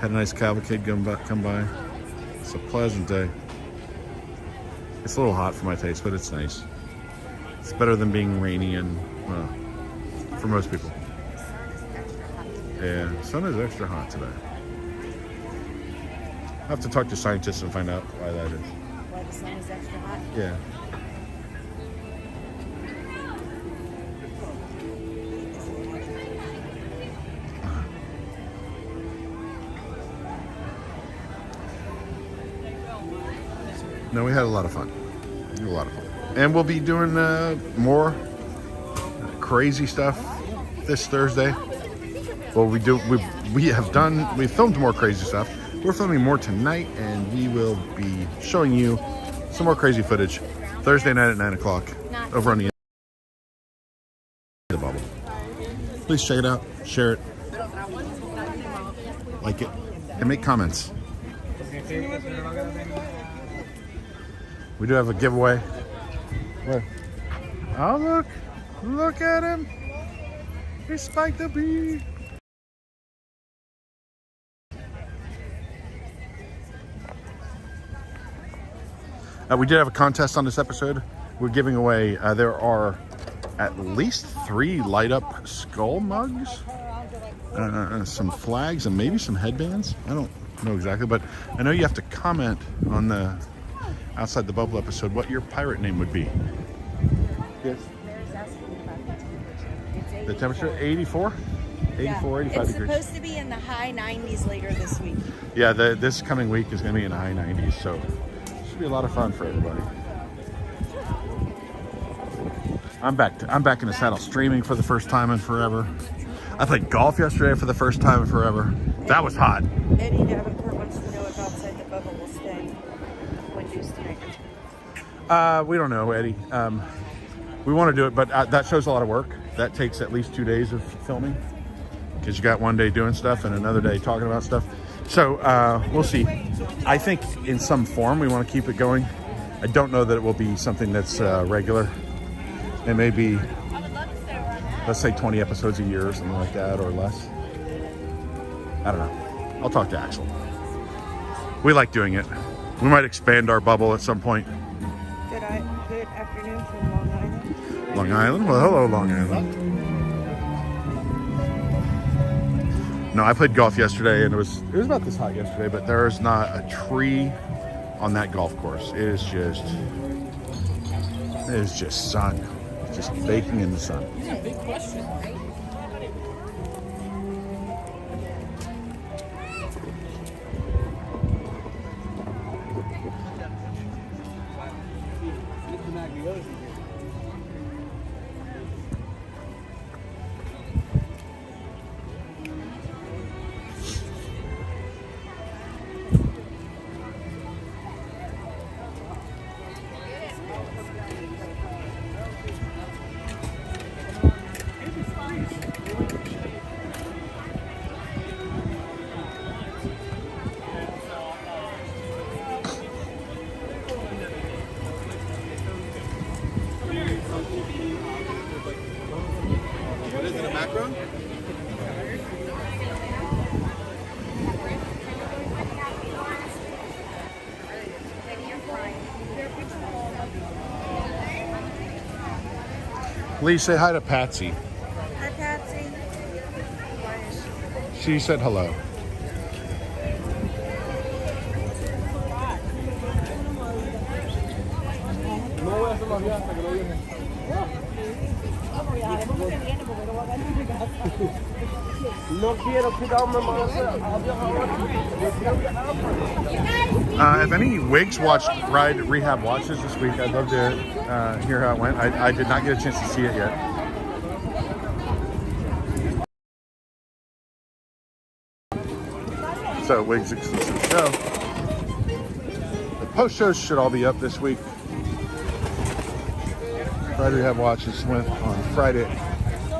Had a nice cavalcade come by. It's a pleasant day. It's a little hot for my taste, but it's nice. It's better than being rainy and, well, for most people. Yeah, the sun is extra hot today. I have to talk to scientists and find out why that is. Why the sun is extra hot? Yeah. No, we had a lot of fun. A lot of fun. And we'll be doing more crazy stuff this Thursday. Well, we've filmed more crazy stuff. We're filming more tonight, and we will be showing you some more crazy footage Thursday night at 9 o'clock over on the bubble. Please check it out, share it, like it, and make comments. We do have a giveaway. Where? Oh, look at him. He spiked the bee. We did have a contest on this episode. We're giving away, there are at least 3 light up skull mugs, some flags, and maybe some headbands. I don't know exactly, but I know you have to comment on the Outside the Bubble episode what your pirate name would be. Yes. The temperature, 84? 84, 85 it's degrees. Supposed to be in the high 90s later this week. Yeah, this coming week is going to be in the high 90s, so it should be a lot of fun for everybody. I'm back in the saddle streaming for the first time in forever. I played golf yesterday for the first time in forever. That was hot. Eddie Davenport wants to know if Outside the Bubble will stay. When do you stay? We don't know, Eddie. We want to do it, but that shows a lot of work. That takes at least 2 days of filming, because you got one day doing stuff and another day talking about stuff. So we'll see. I think in some form we want to keep it going. I don't know that it will be something that's regular. It may be, let's say 20 episodes a year or something like that, or less. I don't know. I'll talk to Axel. We like doing it. We might expand our bubble at some point. Good afternoon from Long Island. Long Island? Well, hello, Long Island. No, I played golf yesterday, and it was about this hot yesterday, but there is not a tree on that golf course. It is just sun. It's just baking in the sun. Yeah, big question, right? Please say hi to Patsy. Hi, Patsy. She said hello. If any WIGS ride rehab watches this week, I'd love to hear how it went. I did not get a chance to see it yet. So WIGS exclusive show. The post shows should all be up this week. Ride rehab watches went on Friday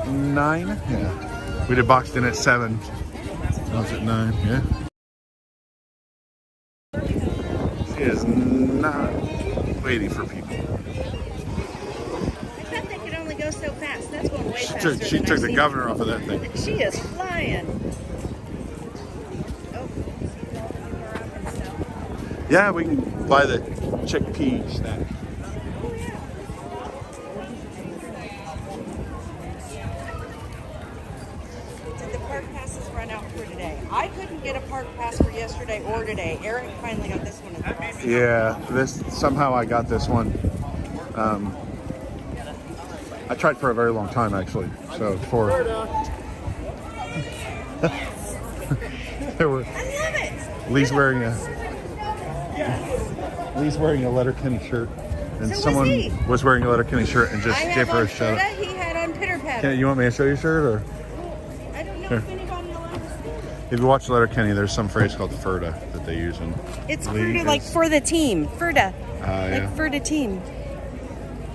9? Yeah. We did boxed in at 7. I was at 9, yeah. She is not waiting for people. I thought they could only go so fast. That's going way faster. She than took I've the seen. governor off of that thing. She is flying. Oh, Yeah, we can buy the chickpea snack. did the park passes run out for today? I couldn't get a park pass for yesterday or today. Eric finally got this one. Yeah, somehow I got this one. I tried for a very long time actually. So for there were. I love it. Lee's wearing a Letterkenny shirt, and So was someone he. was wearing a Letterkenny shirt and just I gave have her on a shout out. He had on Pitter Patter. You want me to show you your shirt, or I don't know Here. if anybody will understand it. if you watch Letterkenny, there's some phrase called "Ferda" that they use in. It's Lee Ferda, like is- for the team. Ferda. yeah. Like Ferda team.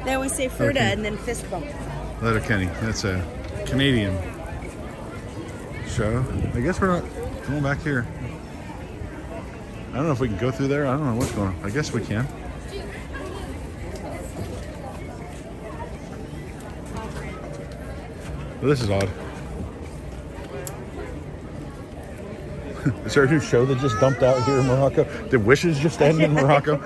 They always say Ferda Okay. and then fist bump. Letterkenny. That's a Canadian show. I guess we're not going back here. I don't know if we can go through there. I don't know what's going on. I guess we can. Well, this is odd. Is there a new show that just dumped out here in Morocco? Did Wishes just end in Morocco?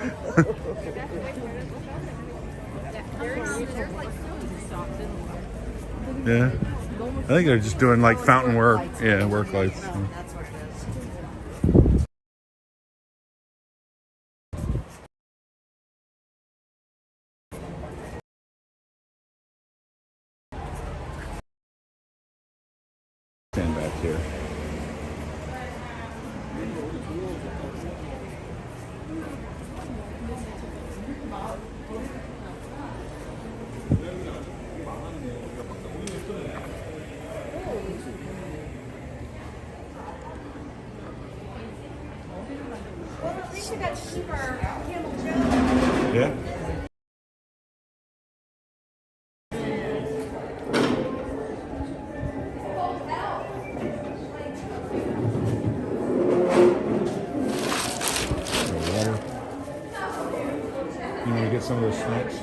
Yeah. I think they're just doing like fountain work. Yeah, work lights. Stand back here. Well, at least we got to keep our camel Joe. Yeah. Water. You want to get some of those snacks?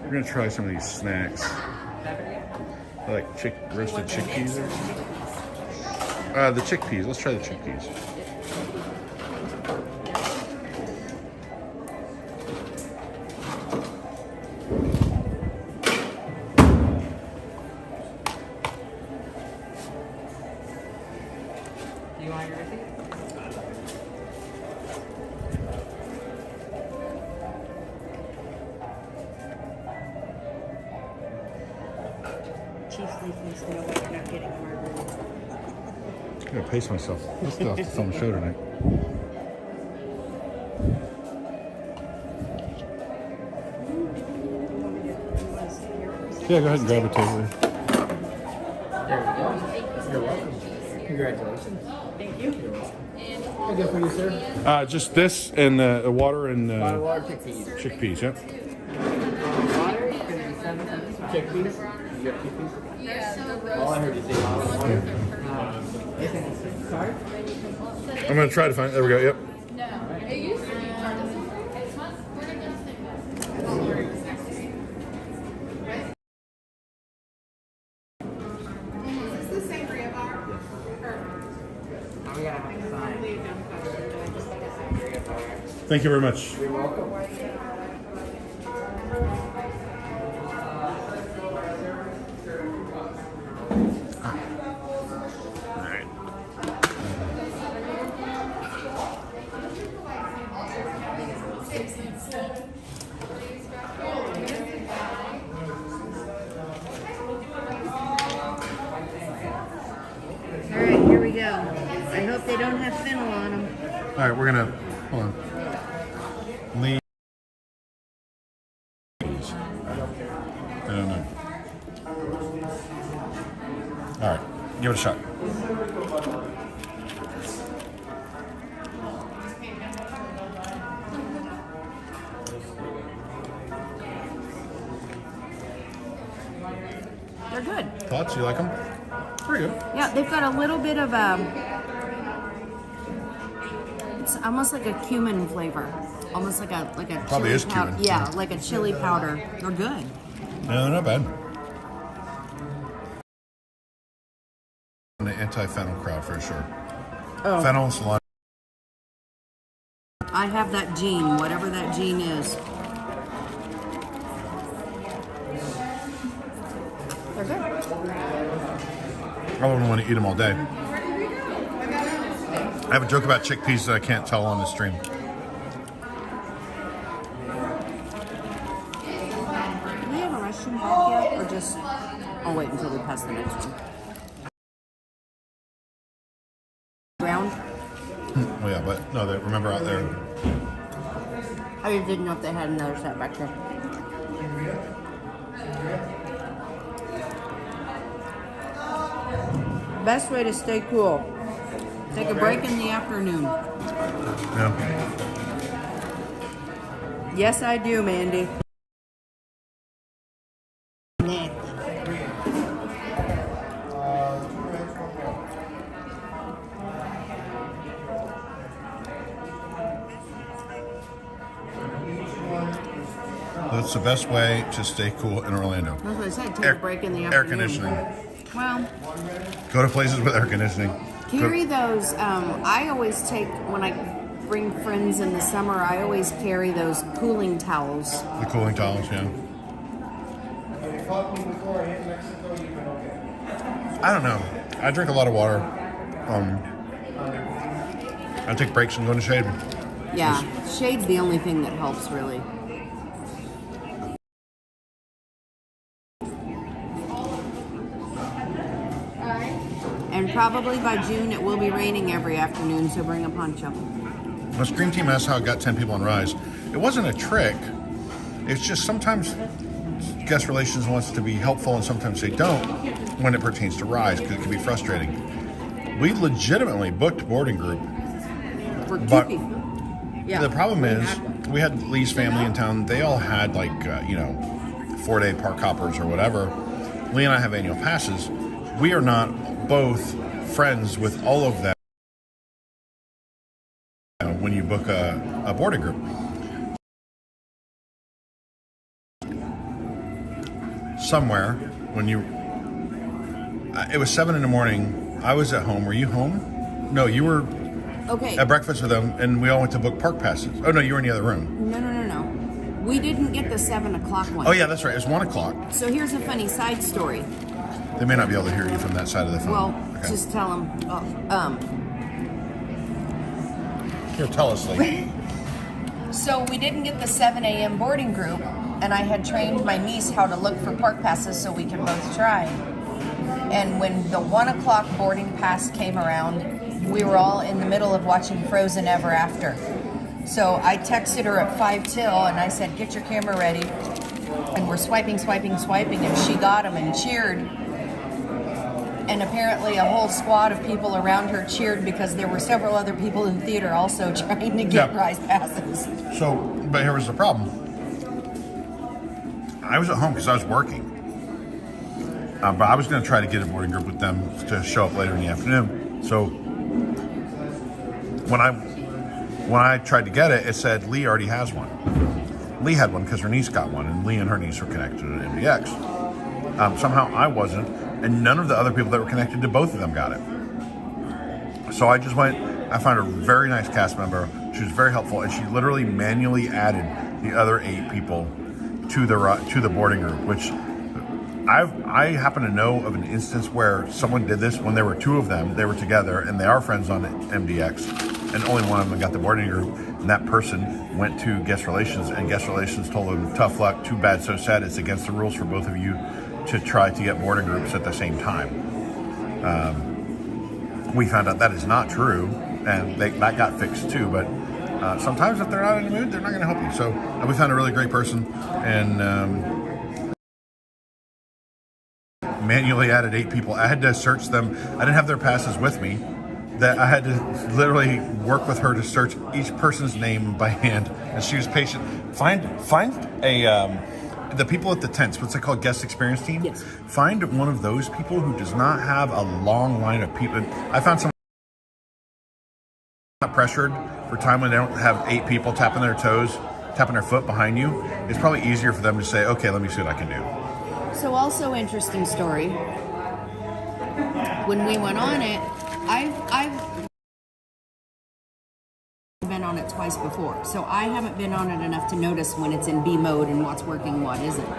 We're gonna try some of these snacks. I like roasted chickpeas. The chickpeas. Let's try the chickpeas. Do you want your receipt? Chief Leaf needs to know why you're not getting a margarita. I'm gonna pace myself. Let's go off to film a show tonight. Yeah, go ahead and grab a table. There we go. You're welcome. Congratulations. Thank you. I'll get for you, sir. Just this and the water and Water, chickpeas. chickpeas. Yep. Water, chickpeas. You got chickpeas? Yeah. All I heard you say water. Sorry? I'm gonna try to find. There we go. Yep. We gotta have a sign. Thank you very much. You're welcome. All right. All right, here we go. I hope they don't have fennel on them. All right, we're gonna hold on. Lean. I don't know. All right, give it a shot. They're good. Thoughts? You like them? Pretty good. Yeah, they've got a little bit of it's almost like a cumin flavor. Almost like a Probably chili is powder. cumin. Yeah, like a chili powder. They're good. No, they're not bad. The anti-fennel crowd for sure. Oh. Fennel and cilantro. I have that gene, whatever that gene is. They're good. I wouldn't want to eat them all day. I have a joke about chickpeas that I can't tell on the stream. Do we have a mushroom back yet, or just? I'll wait until we pass the next one. Round. Oh yeah, but no, remember out there. I just didn't know if they had another set back there. Best way to stay cool. Take a break in the afternoon. Yeah. Yes, I do, Mandy. That's the best way to stay cool in Orlando. That's what I said. Take a break in the afternoon. Air conditioning. Well, Go to places with air conditioning. carry those. I always take, when I bring friends in the summer, I always carry those cooling towels. The cooling towels, yeah. I don't know. I drink a lot of water. I take breaks and go in the shade. Yeah, shade's the only thing that helps, really. And probably by June it will be raining every afternoon, so bring a poncho. The Scream Team asked how it got 10 people on Rise. It wasn't a trick. It's just sometimes guest relations wants to be helpful and sometimes they don't when it pertains to Rise because it can be frustrating. We legitimately booked boarding group. For But Tupi. Yeah. the problem is we had Lee's family in town. They all had 4-day park hoppers or whatever. Lee and I have annual passes. We are not both friends with all of them when you book a boarding group. Somewhere when it was 7 in the morning. I was at home. Were you home? No, you were Okay. at breakfast with them, and we all went to book park passes. Oh no, you were in the other room. No. We didn't get the 7 o'clock one. Oh yeah, that's right. It was 1 o'clock. So here's a funny side story. They may not be able to hear you from that side of the phone. Well, Okay. just tell them. Here, tell us, Lee. So we didn't get the 7 a.m. boarding group, and I had trained my niece how to look for park passes so we can both try. And when the 1 o'clock boarding pass came around, we were all in the middle of watching Frozen Ever After. So I texted her at 5 till, and I said, get your camera ready. And we're swiping, and she got them and cheered. And apparently a whole squad of people around her cheered because there were several other people in the theater also trying to get Rise passes. So, but here was the problem. I was at home because I was working. But I was going to try to get a boarding group with them to show up later in the afternoon. So when I tried to get it, it said Lee already has one. Lee had one because her niece got one, and Lee and her niece were connected to MDX. Somehow I wasn't, and none of the other people that were connected to both of them got it. So I just went, I found a very nice cast member. She was very helpful, and she literally manually added the other 8 people to the boarding group, which I happen to know of an instance where someone did this when there were 2 of them. They were together, and they are friends on MDX, and only one of them got the boarding group, and that person went to guest relations, and guest relations told them, tough luck, too bad, so sad, it's against the rules for both of you to try to get boarding groups at the same time. We found out that is not true, and that got fixed too, but sometimes if they're not in the mood, they're not going to help you. So we found a really great person, and manually added 8 people. I had to search them. I didn't have their passes with me. That I had to literally work with her to search each person's name by hand, and she was patient. Find a the people at the tents, what's it called, guest experience team? Yes. Find one of those people who does not have a long line of people. I found someone not pressured for time when they don't have 8 people tapping their toes, tapping their foot behind you. It's probably easier for them to say, okay, let me see what I can do. So also interesting story. When we went on it, I've been on it twice before, so I haven't been on it enough to notice when it's in B mode and what's working, what isn't.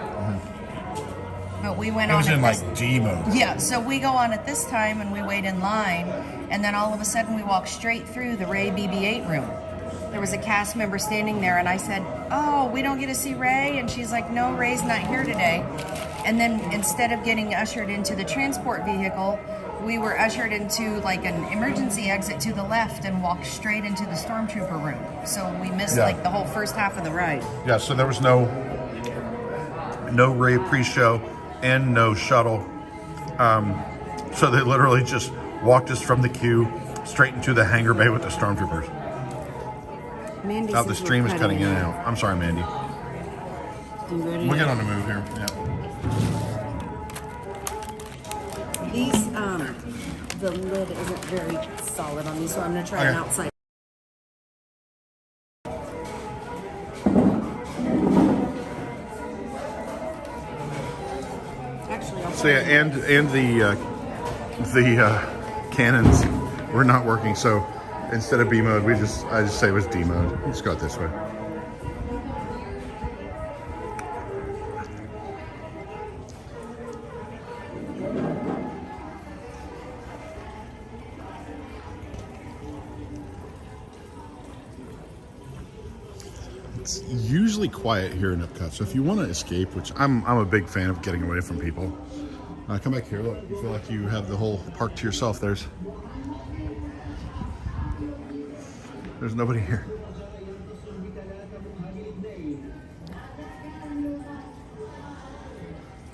But we went It on was it in this- like D mode. Yeah, so we go on it this time and we wait in line, and then all of a sudden we walk straight through the Ray BB-8 room. There was a cast member standing there, and I said, "Oh, we don't get to see Ray?" And she's like, "No, Ray's not here today." And then instead of getting ushered into the transport vehicle, we were ushered into like an emergency exit to the left and walked straight into the stormtrooper room. So we missed Yeah. like the whole first half of the ride. Yeah, so there was no Ray pre-show and no shuttle. So they literally just walked us from the queue straight into the hangar bay with the stormtroopers. Mandy Now the says we're stream is cutting in and out. I'm sorry, Mandy. You ready? We'll get on the move here. Yeah. These, the lid isn't very solid on these, so I'm gonna try an Okay. outside. Actually, I'll So yeah, and the cannons were not working. So instead of B mode, I just say it was D mode. Let's go it this way. It's usually quiet here in EPCOT, so if you want to escape, which I'm a big fan of getting away from people, come back here. Look, you feel like you have the whole park to yourself. There's nobody here.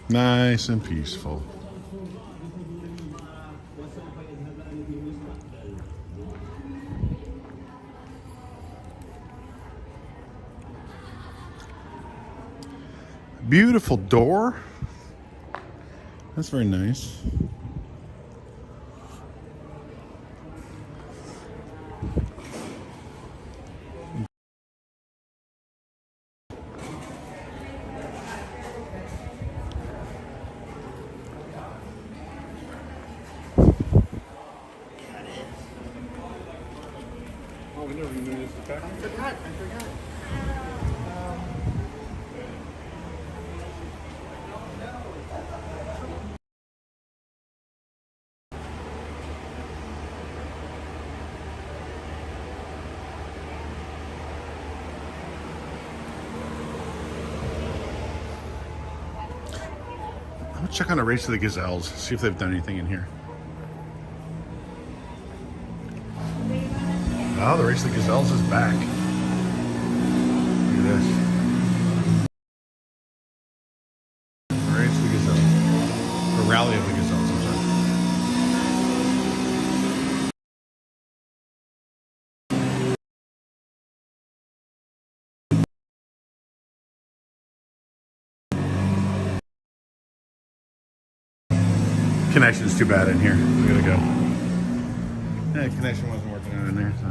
Nice and peaceful. Beautiful door. That's very nice. Oh, we never even knew this was back. I forgot. I'm gonna check on a race of the gazelles, see if they've done anything in here. Oh, the race of the gazelles is back. Look at this. The race of the gazelles. The rally of the gazelles, I'm sorry. Connection's too bad in here. We gotta go. Yeah, connection wasn't working out in there, so.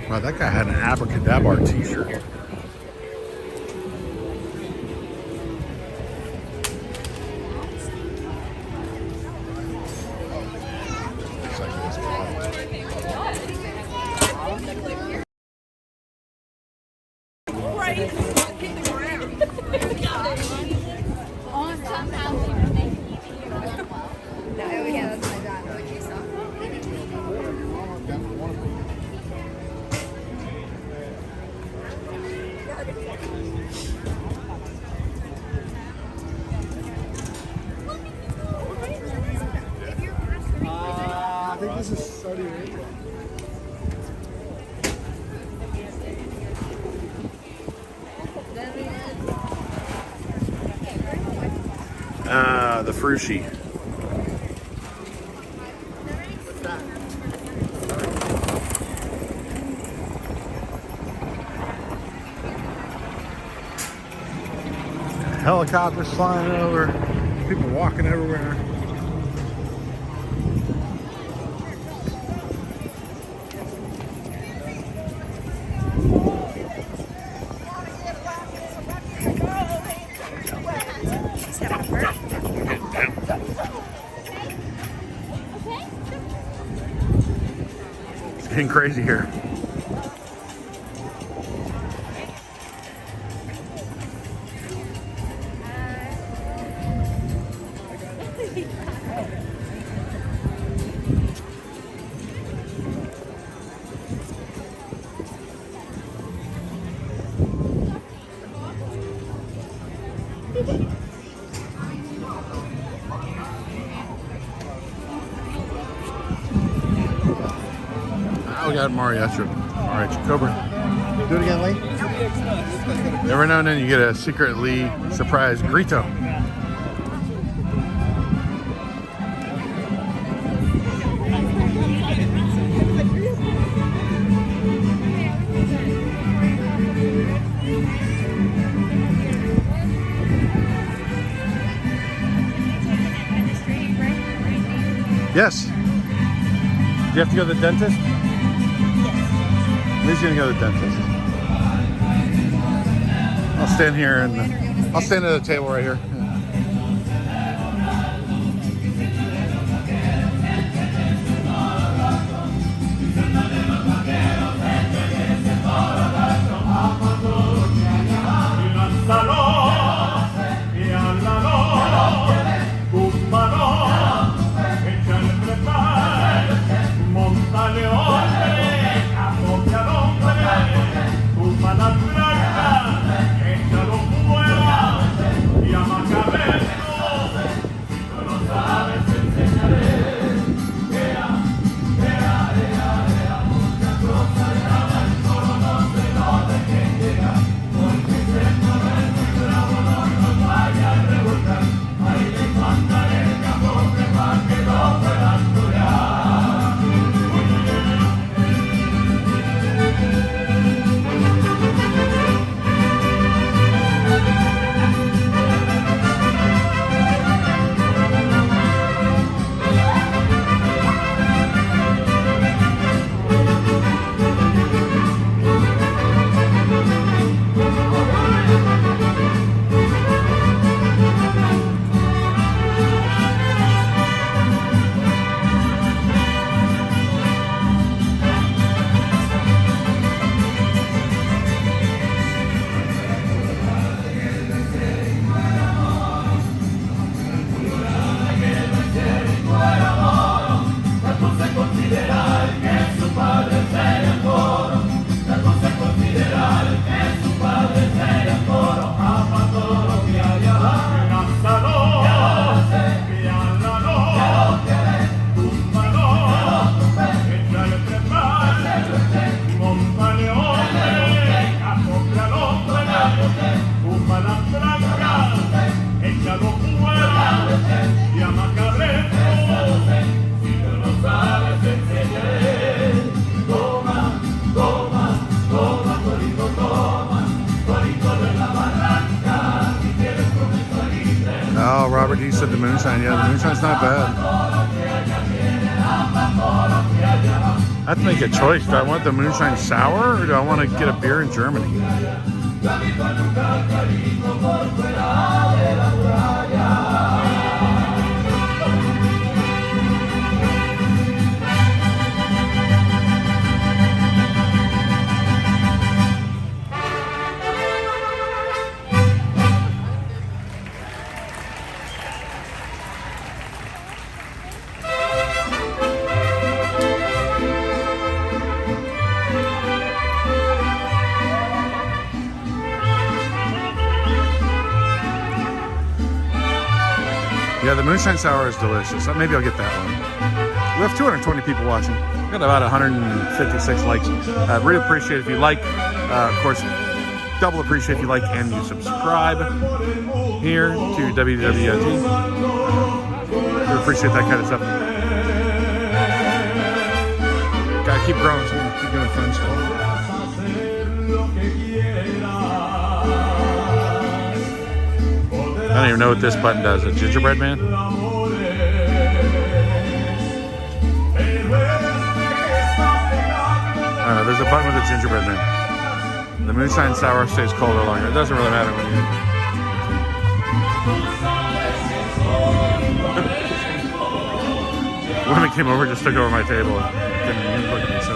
Wow, that guy had an abracadabra t-shirt. Looks like it was On somehow. I think this is Saudi Arabia. The Frushi. Helicopters flying over, people walking everywhere. It's getting crazy here. Oh, we got mariachi Cobra. Do it again, Lee. Every now and then you get a secretly surprise grito. Yes. Do you have to go to the dentist? Yes. Lee's gonna go to the dentist. I'll stand here and I'll stand at the table right here. Oh, Robert, you said the moonshine. Yeah, the moonshine's not bad. I have to make a choice. Do I want the moonshine sour or do I want to get a beer in Germany? Yeah, the moonshine sour is delicious. Maybe I'll get that one. We have 220 people watching. We got about 156 likes. Really appreciate if you like. Of course, double appreciate if you like and you subscribe here to WDWNT. We appreciate that kind of stuff. Gotta keep growing so we can keep doing fun stuff. I don't even know what this button does. A gingerbread man? There's a button with a gingerbread man. The moonshine sour stays colder longer. It doesn't really matter when you... Women came over, just took over my table and didn't even look at me, so...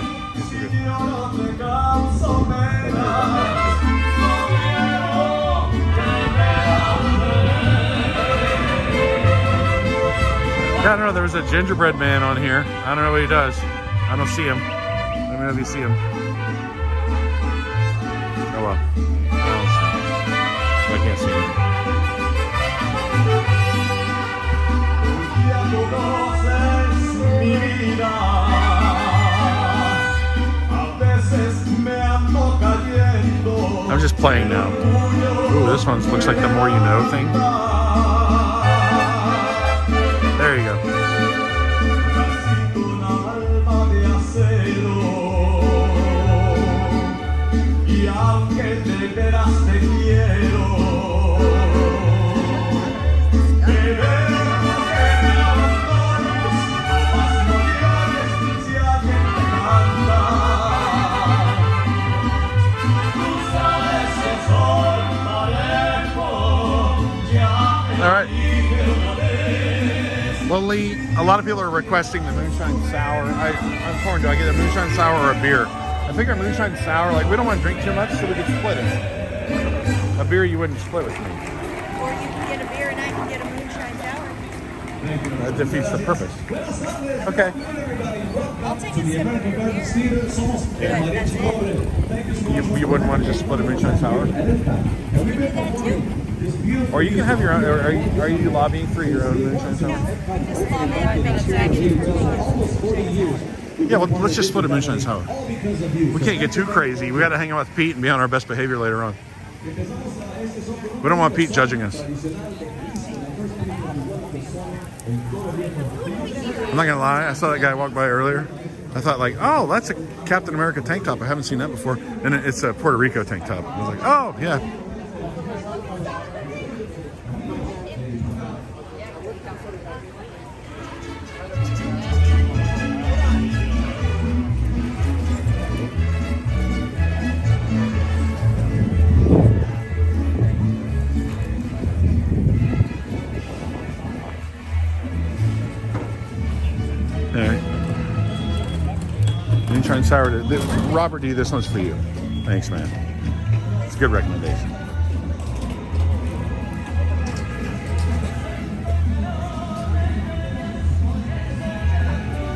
Yeah, I don't know, there was a gingerbread man on here. I don't know what he does. I don't see him. Let me know if you see him. Oh well. I don't see him. I can't see him. I'm just playing now. Ooh, this one looks like the more you know thing. There you go. All right. Well, Lee, a lot of people are requesting the moonshine sour. I'm torn. Do I get a moonshine sour or a beer? I figure a moonshine sour, like we don't want to drink too much, so we could split it. A beer you wouldn't split with me. Or you can get a beer and I can get a moonshine sour. That defeats the purpose. Okay. I'll take a sip of your beer. Good, that's it. You wouldn't want to just split a moonshine sour? You can do that too. Or you can have your own. Are you lobbying for your own moonshine sour? No, just lobbying because it's actually Yeah, well, let's just split a moonshine sour. We can't get too crazy. We got to hang out with Pete and be on our best behavior later on. We don't want Pete judging us. I'm not gonna lie. I saw that guy walk by earlier. I thought like, oh, that's a Captain America tank top. I haven't seen that before, and it's a Puerto Rico tank top. I was like, oh yeah. Moonshine sour. Robert D, this one's for you. Thanks, man. It's a good recommendation.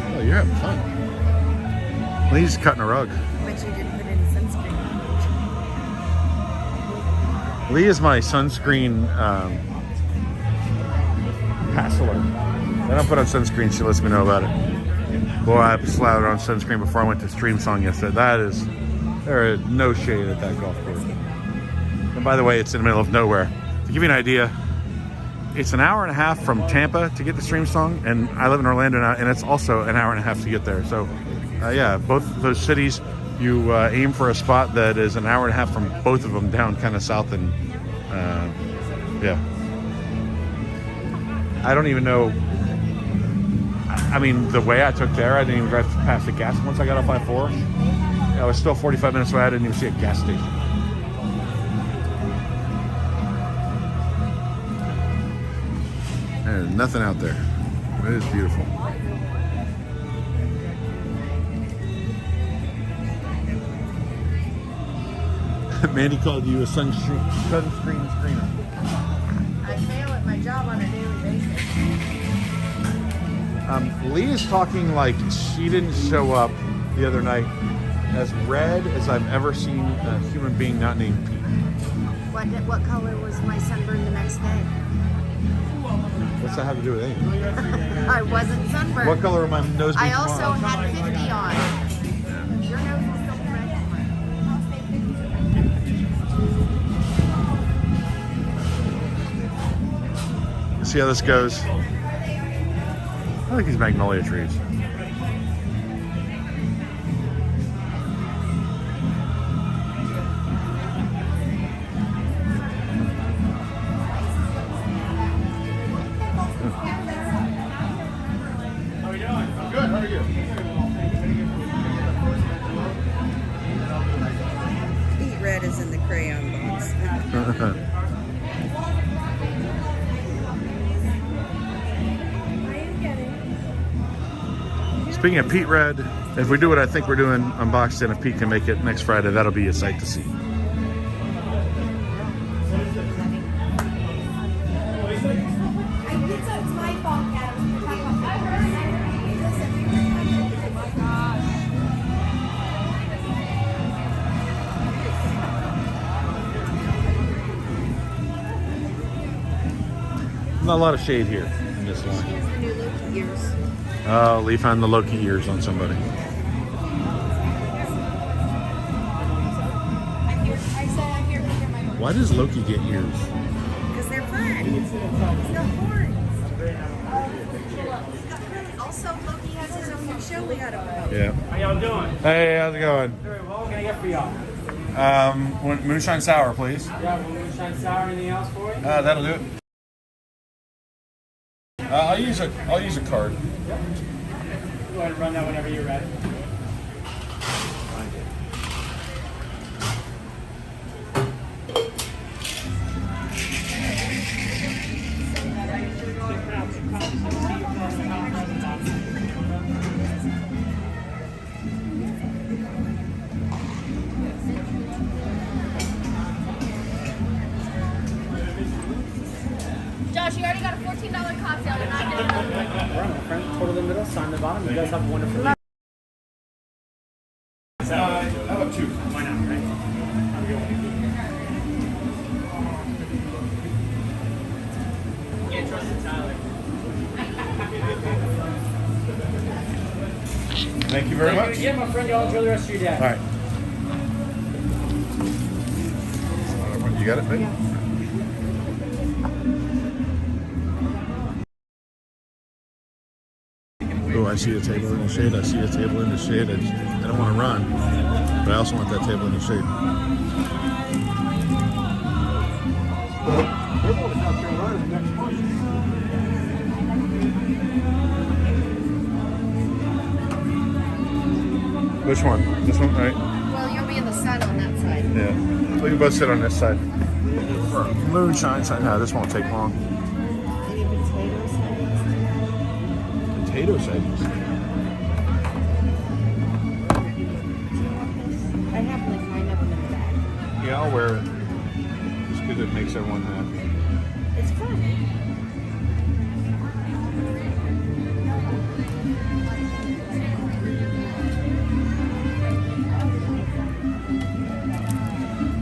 Oh, you're having fun. Lee's cutting a rug. But you didn't put any sunscreen on. Lee is my sunscreen pass alert. I don't put on sunscreen, she lets me know about it. Boy, I slathered on sunscreen before I went to Stream Song yesterday. There is no shade at that golf course. And by the way, it's in the middle of nowhere. To give you an idea, it's an hour and a half from Tampa to get to Stream Song, and I live in Orlando now, and it's also an hour and a half to get there. So, yeah, both of those cities, you aim for a spot that is an hour and a half from both of them down kind of south, and yeah. I don't even know. I mean, the way I took there, I didn't even drive past the gas once I got off I-4. I was still 45 minutes away. I didn't even see a gas station. There's nothing out there. It is beautiful. Mandy called you a sunscreen screener. I fail at my job on a daily basis. Lee is talking like she didn't show up the other night as red as I've ever seen a human being not named Pete. What color was my sunburn the next day? What's that have to do with anything? I wasn't sunburned. What color are my nose beads I also tomorrow? had 50 on. Your nose is still red. Let's see how this goes. I like these magnolia trees. Pete Red is in the crayon box. Speaking of Pete Red, if we do what I think we're doing unboxed, and if Pete can make it next Friday, that'll be a sight to see. Not a lot of shade here in this line. Here's the new Loki ears. Oh, Lee found the Loki ears on somebody. Why does Loki get ears? Because they're fun. He's got horns. Also, Loki has his own new show we gotta promote. Yeah. How y'all doing? Hey, how's it going? Very well. What can I get for y'all? Moonshine Sour, please. Yeah, moonshine sour. Anything else for you? That'll do it. I'll use a card. Yep. Go ahead and run that whenever you're ready. Josh, you already got a $14 cocktail. You're not getting All right, my friend. Total in the middle, sign the bottom. You guys have a wonderful night. How about two? Why not, right? Have a good one. Can't trust the Tyler. Thank you very much. Yeah, my friend. Y'all enjoy the rest of your day. All right. You got it, babe? Oh, I see a table in the shade. I see a table in the shade. I don't want to run, but I also want that table in the shade. They're going to South Carolina next month. Which one? This one? All right. Well, you'll be in the sun on that side. Yeah. We can both sit on this side. Moonshine side. No, this won't take long. Any potato sightings? Potato sightings. I have like mine up in the bag. Yeah, I'll wear it. Just because it makes everyone happy. It's fun.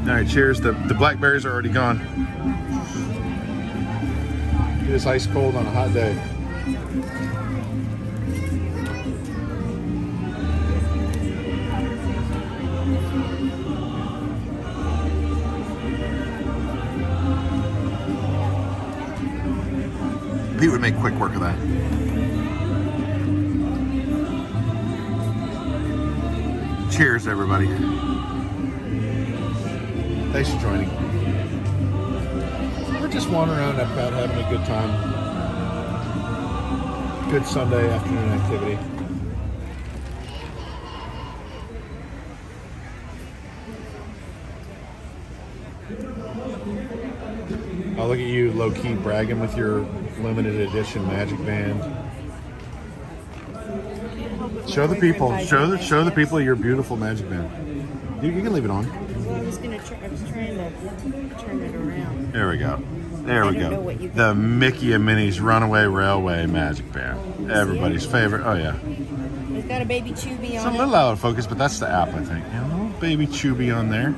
All right, cheers. The blackberries are already gone. It is ice cold on a hot day. Pete would make quick work of that. Cheers, everybody. Thanks for joining. We're just wandering around Epcot having a good time. Good Sunday afternoon activity. Oh, look at you, low-key bragging with your limited edition Magic Band. Show the people, show the people your beautiful Magic Band. You can leave it on. Well, I was trying to turn it around. There we go. There we I don't know go. what you The Mickey and Minnie's Runaway Railway Magic Band. Everybody's favorite. Oh yeah. It's got a baby Chubby It's a on little it. out of focus, but that's the app, I think. Yeah, a little baby Chubby on there.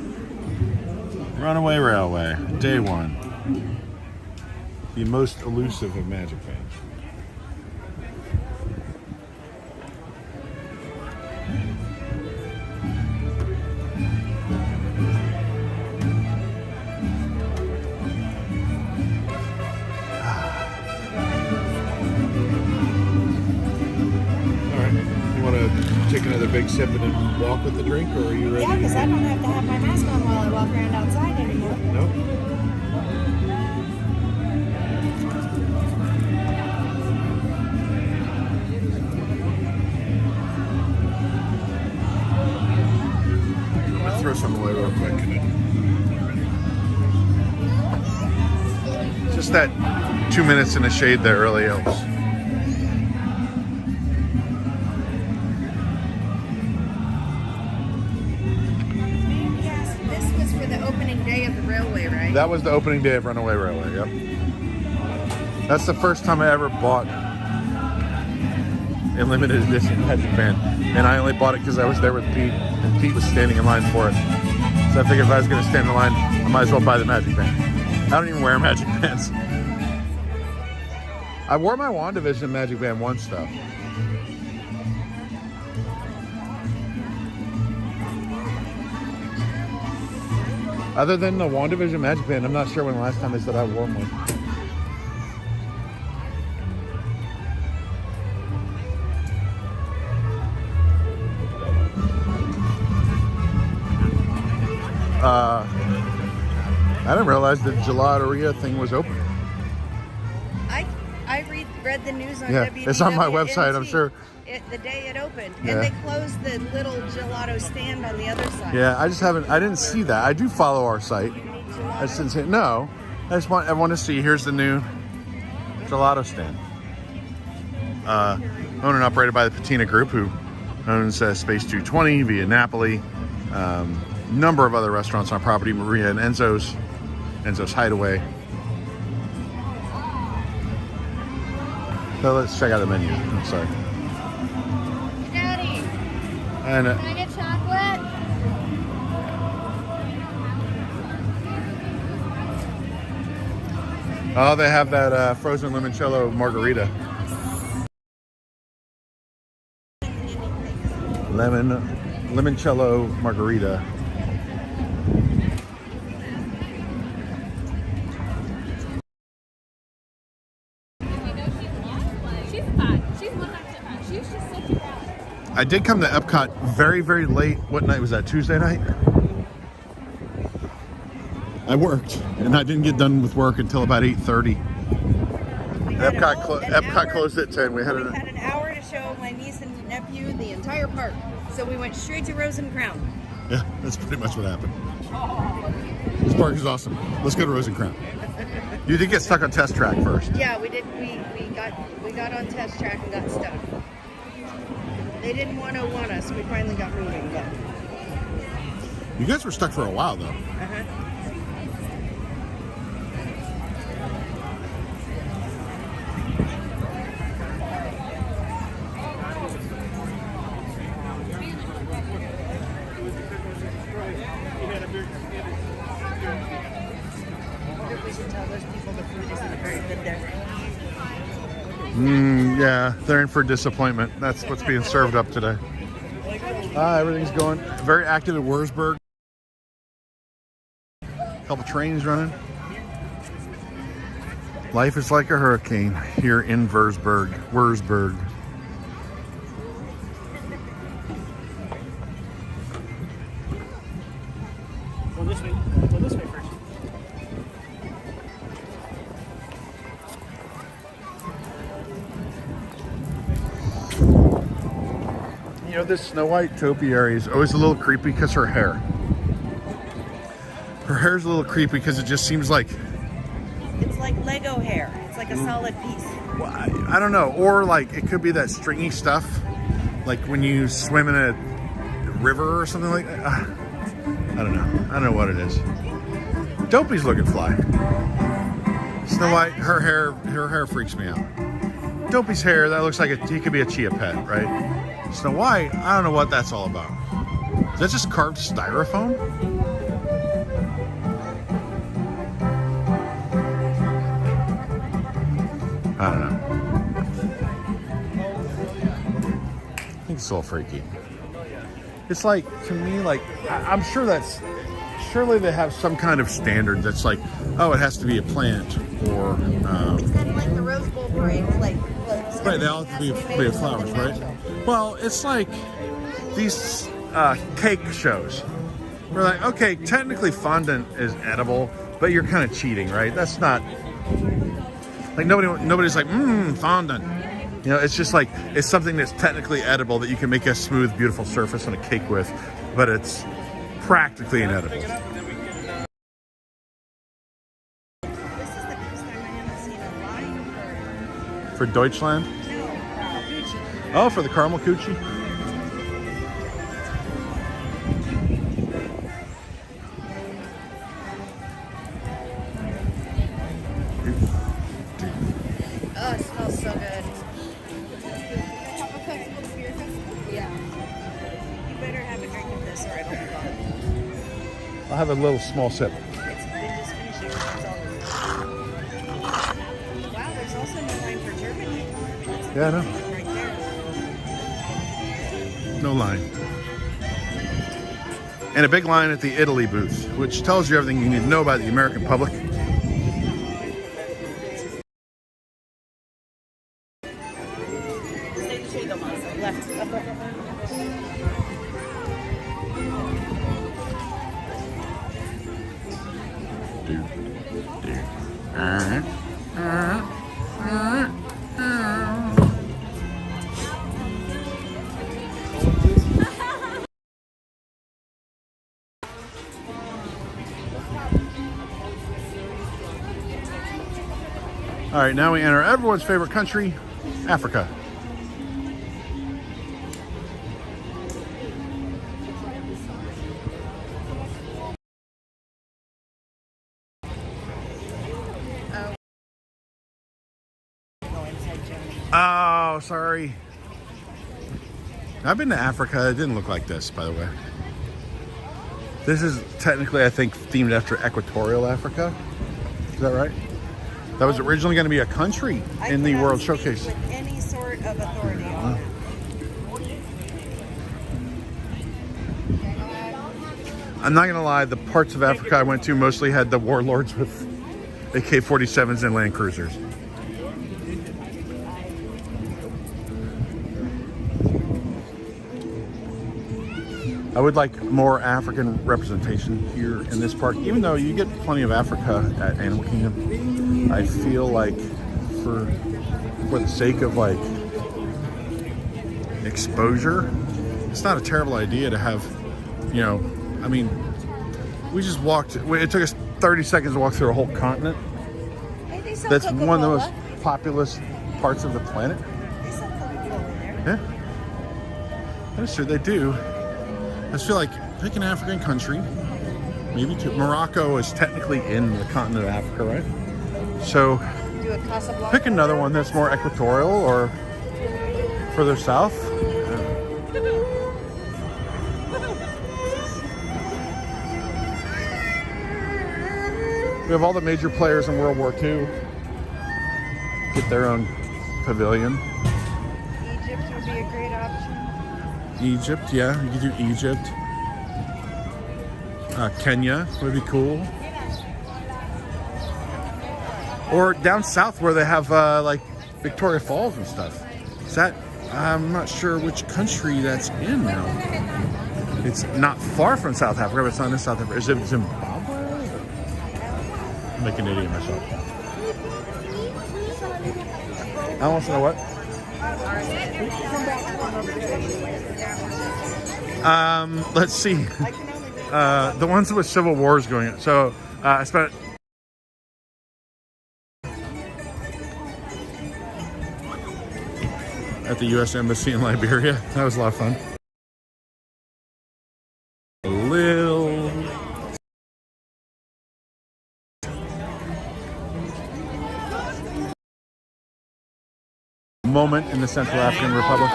Runaway Railway, day one. The most elusive of magic bands. Take another big sip and then walk with the drink, or are you ready? Yeah, because I don't have to have my mask on while I walk around outside anymore. Nope. I'm gonna throw some away real quick. Just that 2 minutes in the shade there really helps. That was the opening day of Runaway Railway, yep. That's the first time I ever bought a limited edition Magic Band. And I only bought it because I was there with Pete, and Pete was standing in line for it. So I figured if I was going to stand in line, I might as well buy the Magic Band. I don't even wear Magic Bands. I wore my WandaVision Magic Band once, though. Other than the WandaVision Magic Band, I'm not sure when the last time I said I wore one. I didn't realize the Gelateria thing was open. I read the news on WDWNT. It's on my website, I'm sure. The day it opened, Yeah. and they closed the little gelato stand on the other side. Yeah, I didn't see that. I do follow our site. I just didn't see it. No, I want to see, here's the new gelato stand. Owned and operated by the Patina Group, who owns Space 220 via Napoli. Number of other restaurants on property, Maria and Enzo's Hideaway. So let's check out the menu. I'm sorry. Daddy, And can I get chocolate? oh, they have that frozen limoncello margarita. Limoncello margarita. I did come to EPCOT very, very late. What night was that? Tuesday night? I worked, and I didn't get done with work until about 8:30. EPCOT closed at 10. We had an hour to show my niece and nephew the entire park. So we went straight to Rose and Crown. Yeah, that's pretty much what happened. This park is awesome. Let's go to Rose and Crown. You did get stuck on test track first. Yeah, we did. We got on test track and got stuck. They didn't want us. We finally got moving. Yeah. You guys were stuck for a while, though. Uh-huh. We should tell those people the food isn't very good there. Yeah, they're in for disappointment. That's what's being served up today. Everything's going very active at Wurzburg. Couple trains running. Life is like a hurricane here in Wurzburg. Go this way. Go this way first. You know, this Snow White topiary is always a little creepy because her hair. Her hair's a little creepy because it just seems like... It's like Lego hair. It's like a solid piece. Well, I don't know. Or like it could be that stringy stuff. Like when you swim in a river or something like that. I don't know. I don't know what it is. Dopey's looking fly. Snow White, her hair freaks me out. Dopey's hair, that looks like he could be a chia pet, right? Snow White, I don't know what that's all about. Is that just carved styrofoam? think it's a little freaky. It's like, to me, like, I'm sure that's, surely they have some kind of standard that's like, oh, it has to be a plant or... It's kind of like the Rose Bowl parade, like... Right, they all have to be flowers, right? Well, it's like these cake shows. We're like, okay, technically fondant is edible, but you're kind of cheating, right? That's not... Like, nobody's like, fondant. You know, it's just like, it's something that's technically edible that you can make a smooth, beautiful surface on a cake with, but it's practically inedible. This is the first time I haven't seen a line For Deutschland? No, Gucci. Oh, for the caramel coochie? Oh, it smells so good. Yeah. You better have a drink of this or it'll be gone. I'll have a little small sip. It's been just finishing. That's all this is. Wow, there's also no line for Germany. That's Yeah, I know. right there. No line. And a big line at the Italy booth, which tells you everything you need to know about the American public. Left. All right, now we enter everyone's favorite country, Africa. Oh, sorry. I've been to Africa. It didn't look like this, by the way. This is technically, I think, themed after Equatorial Africa. Is that right? That was originally going to be a country in the World Showcase. With any sort of authority on it. I'm not going to lie, the parts of Africa I went to mostly had the warlords with AK-47s and Land Cruisers. I would like more African representation here in this park, even though you get plenty of Africa at Animal Kingdom. I feel like for the sake of like exposure, it's not a terrible idea to have, you know, I mean, we just walked, it took us 30 seconds to walk through a whole continent. Hey, they sell That's one of the Coca-Cola. most populous parts of the planet. They sell Coca-Cola there. Yeah, that's true, they do. I just feel like pick an African country, maybe two. Morocco is technically in the continent of Africa, right? So Do a Casablanca. pick another one that's more equatorial or further south. We have all the major players in World War II get their own pavilion. Egypt would be a great option. Egypt, yeah, you could do Egypt. Kenya would be cool. Or down south where they have like Victoria Falls and stuff. Is that, I'm not sure which country that's in now. It's not far from South Africa, but it's not in South Africa. Is it Zimbabwe? I'm making an idiot of myself. I want to know what? Let's see. The ones with civil wars going on. So I spent at the U.S. Embassy in Liberia. That was a lot of fun. A little moment in the Central African Republic.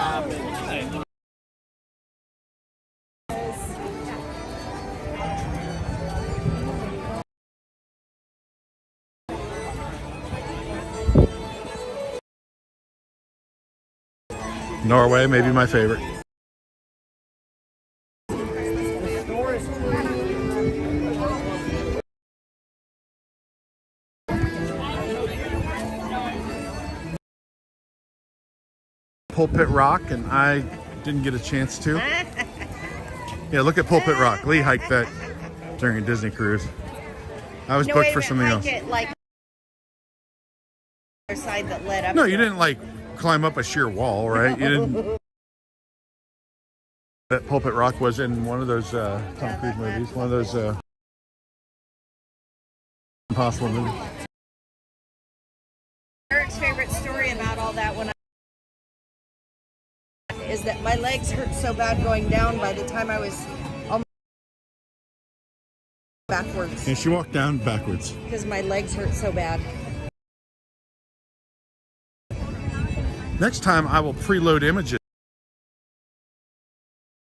Norway, maybe my favorite. Pulpit Rock, and I didn't get a chance to. Yeah, look at Pulpit Rock. Lee hiked that during a Disney cruise. I was booked for something else. It like side that led up. No, you didn't like climb up a sheer wall, right? You didn't. That Pulpit Rock was in one of those Tom Cruise movies, one of those Impossible movies. Eric's favorite story about all that is that my legs hurt so bad going down by the time I was almost backwards. And she walked down backwards. Because my legs hurt so bad. Next time I will preload images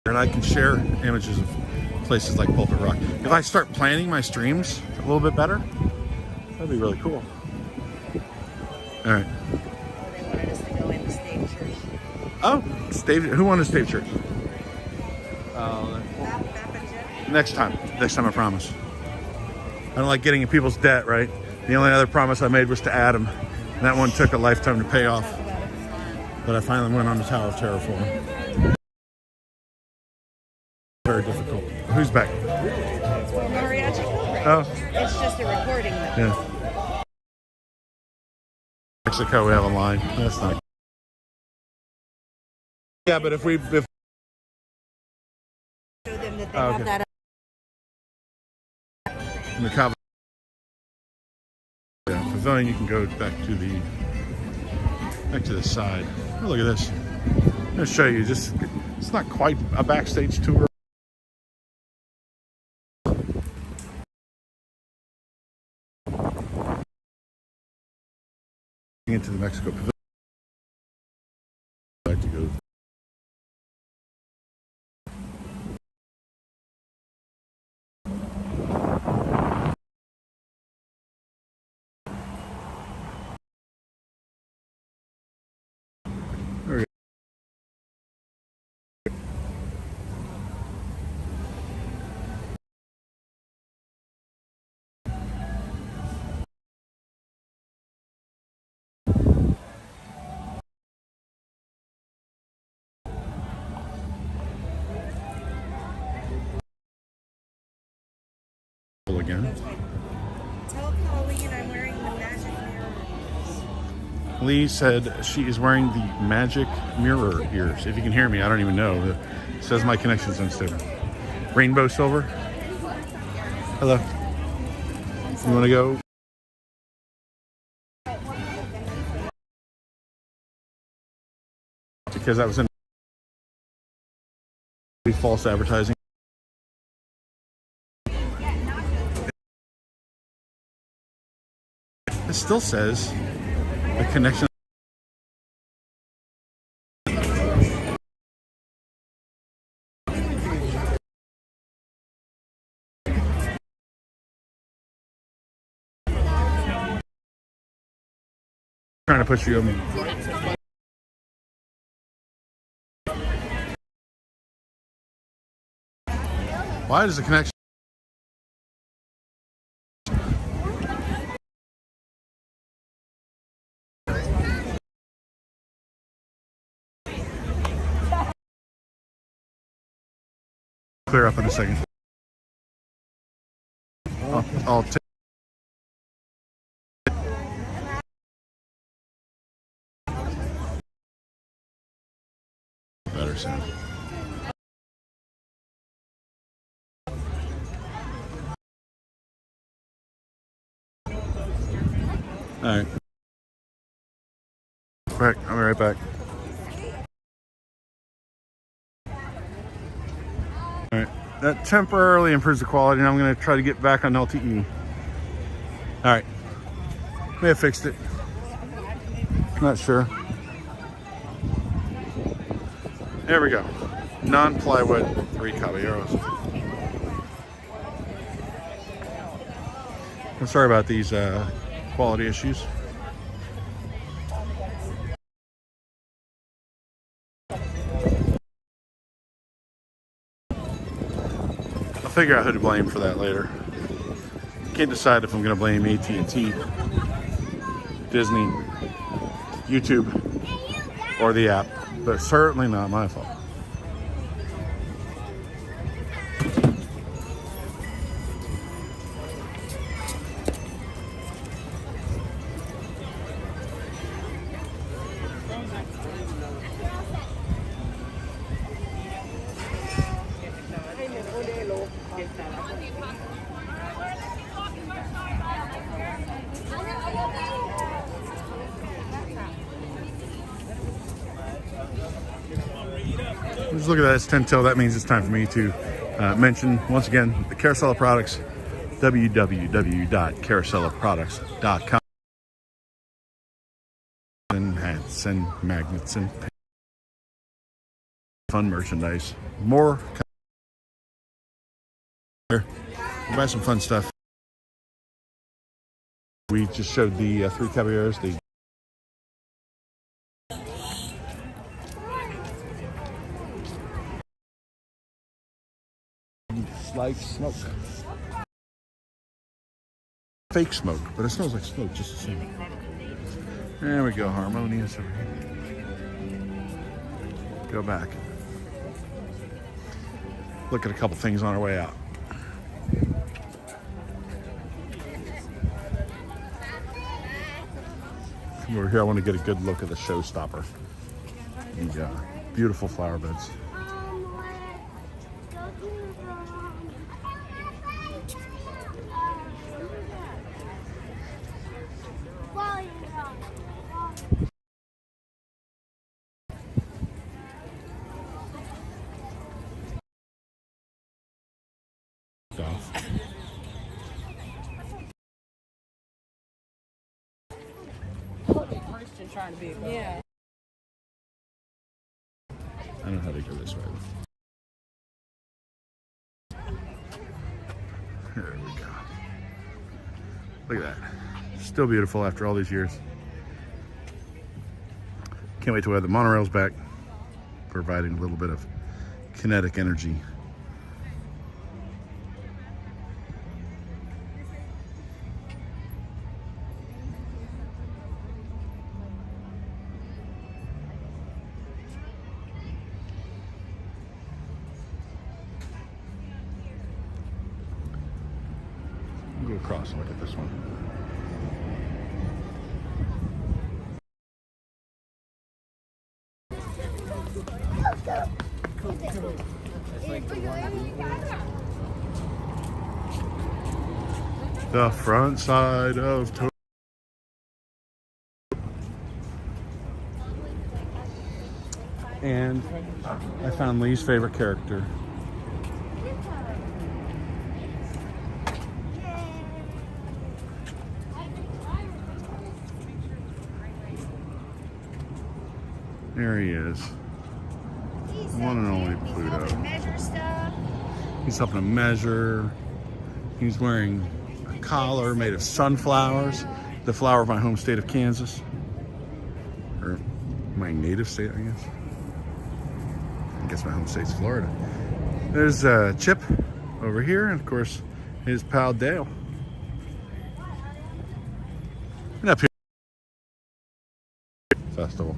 and I can share images of places like Pulpit Rock. If I start planning my streams a little bit better, that'd be really cool. All right. Oh, they wanted us to go in the Stave Church. Oh, Stave, who wanted Stave Church? Next time I promise. I don't like getting in people's debt, right? The only other promise I made was to Adam, and that one took a lifetime to pay off. But I finally went on the Tower of Terror for him. Very difficult. Who's back? Mariachi Cobra. Oh. It's just a recording. Yeah. Mexico, we have a line. That's not. Yeah, but if show them that they have that. In the Cabo pavilion, you can go back to the side. Oh, look at this. I'm going to show you. Just, it's not quite a backstage tour. Into the Mexico pavilion. I'd like to go. There we go. Again. Tell Colleen I'm wearing the magic mirror. Lee said she is wearing the magic mirror ears. If you can hear me, I don't even know. It says my connection's unstable. Rainbow silver. Hello. You want to go? Because that was in false advertising. It still says the connection. Trying to push you on. Why does the connection? Clear up in a second. I'll take. Better sound. All right. Quick, I'll be right back. All right. That temporarily improves the quality, and I'm going to try to get back on LTE. All right. May have fixed it. Not sure. There we go. Non-plywood 3 Caballeros. I'm sorry about these quality issues. I'll figure out who to blame for that later. Can't decide if I'm going to blame AT&T, Disney, YouTube, or the app. but certainly not my fault. Just look at that, it's 10 till. That means it's time for me to mention once again the Carousel of Products, www.carouselofproducts.com. And hats and magnets and fun merchandise. More. Buy some fun stuff. We just showed the three caballeros. The like smoke. Fake smoke, but it smells like smoke just the same. There we go, harmonious over here. Go back. Look at a couple things on our way out. Come over here, I want to get a good look at the showstopper. These beautiful flower beds. Trying to be a girl. Yeah. I don't know how to go this way. There we go. Look at that. Still beautiful after all these years. Can't wait to have the monorails back, providing a little bit of kinetic energy. Go across and look at this one. The front side of Tokyo. And I found Lee's favorite character. There he is. One and only Pluto. He's helping to measure. He's wearing a collar made of sunflowers, the flower of my home state of Kansas. Or my native state, I guess. I guess my home state's Florida. There's Chip over here, and of course, his pal Dale. And up here, festival.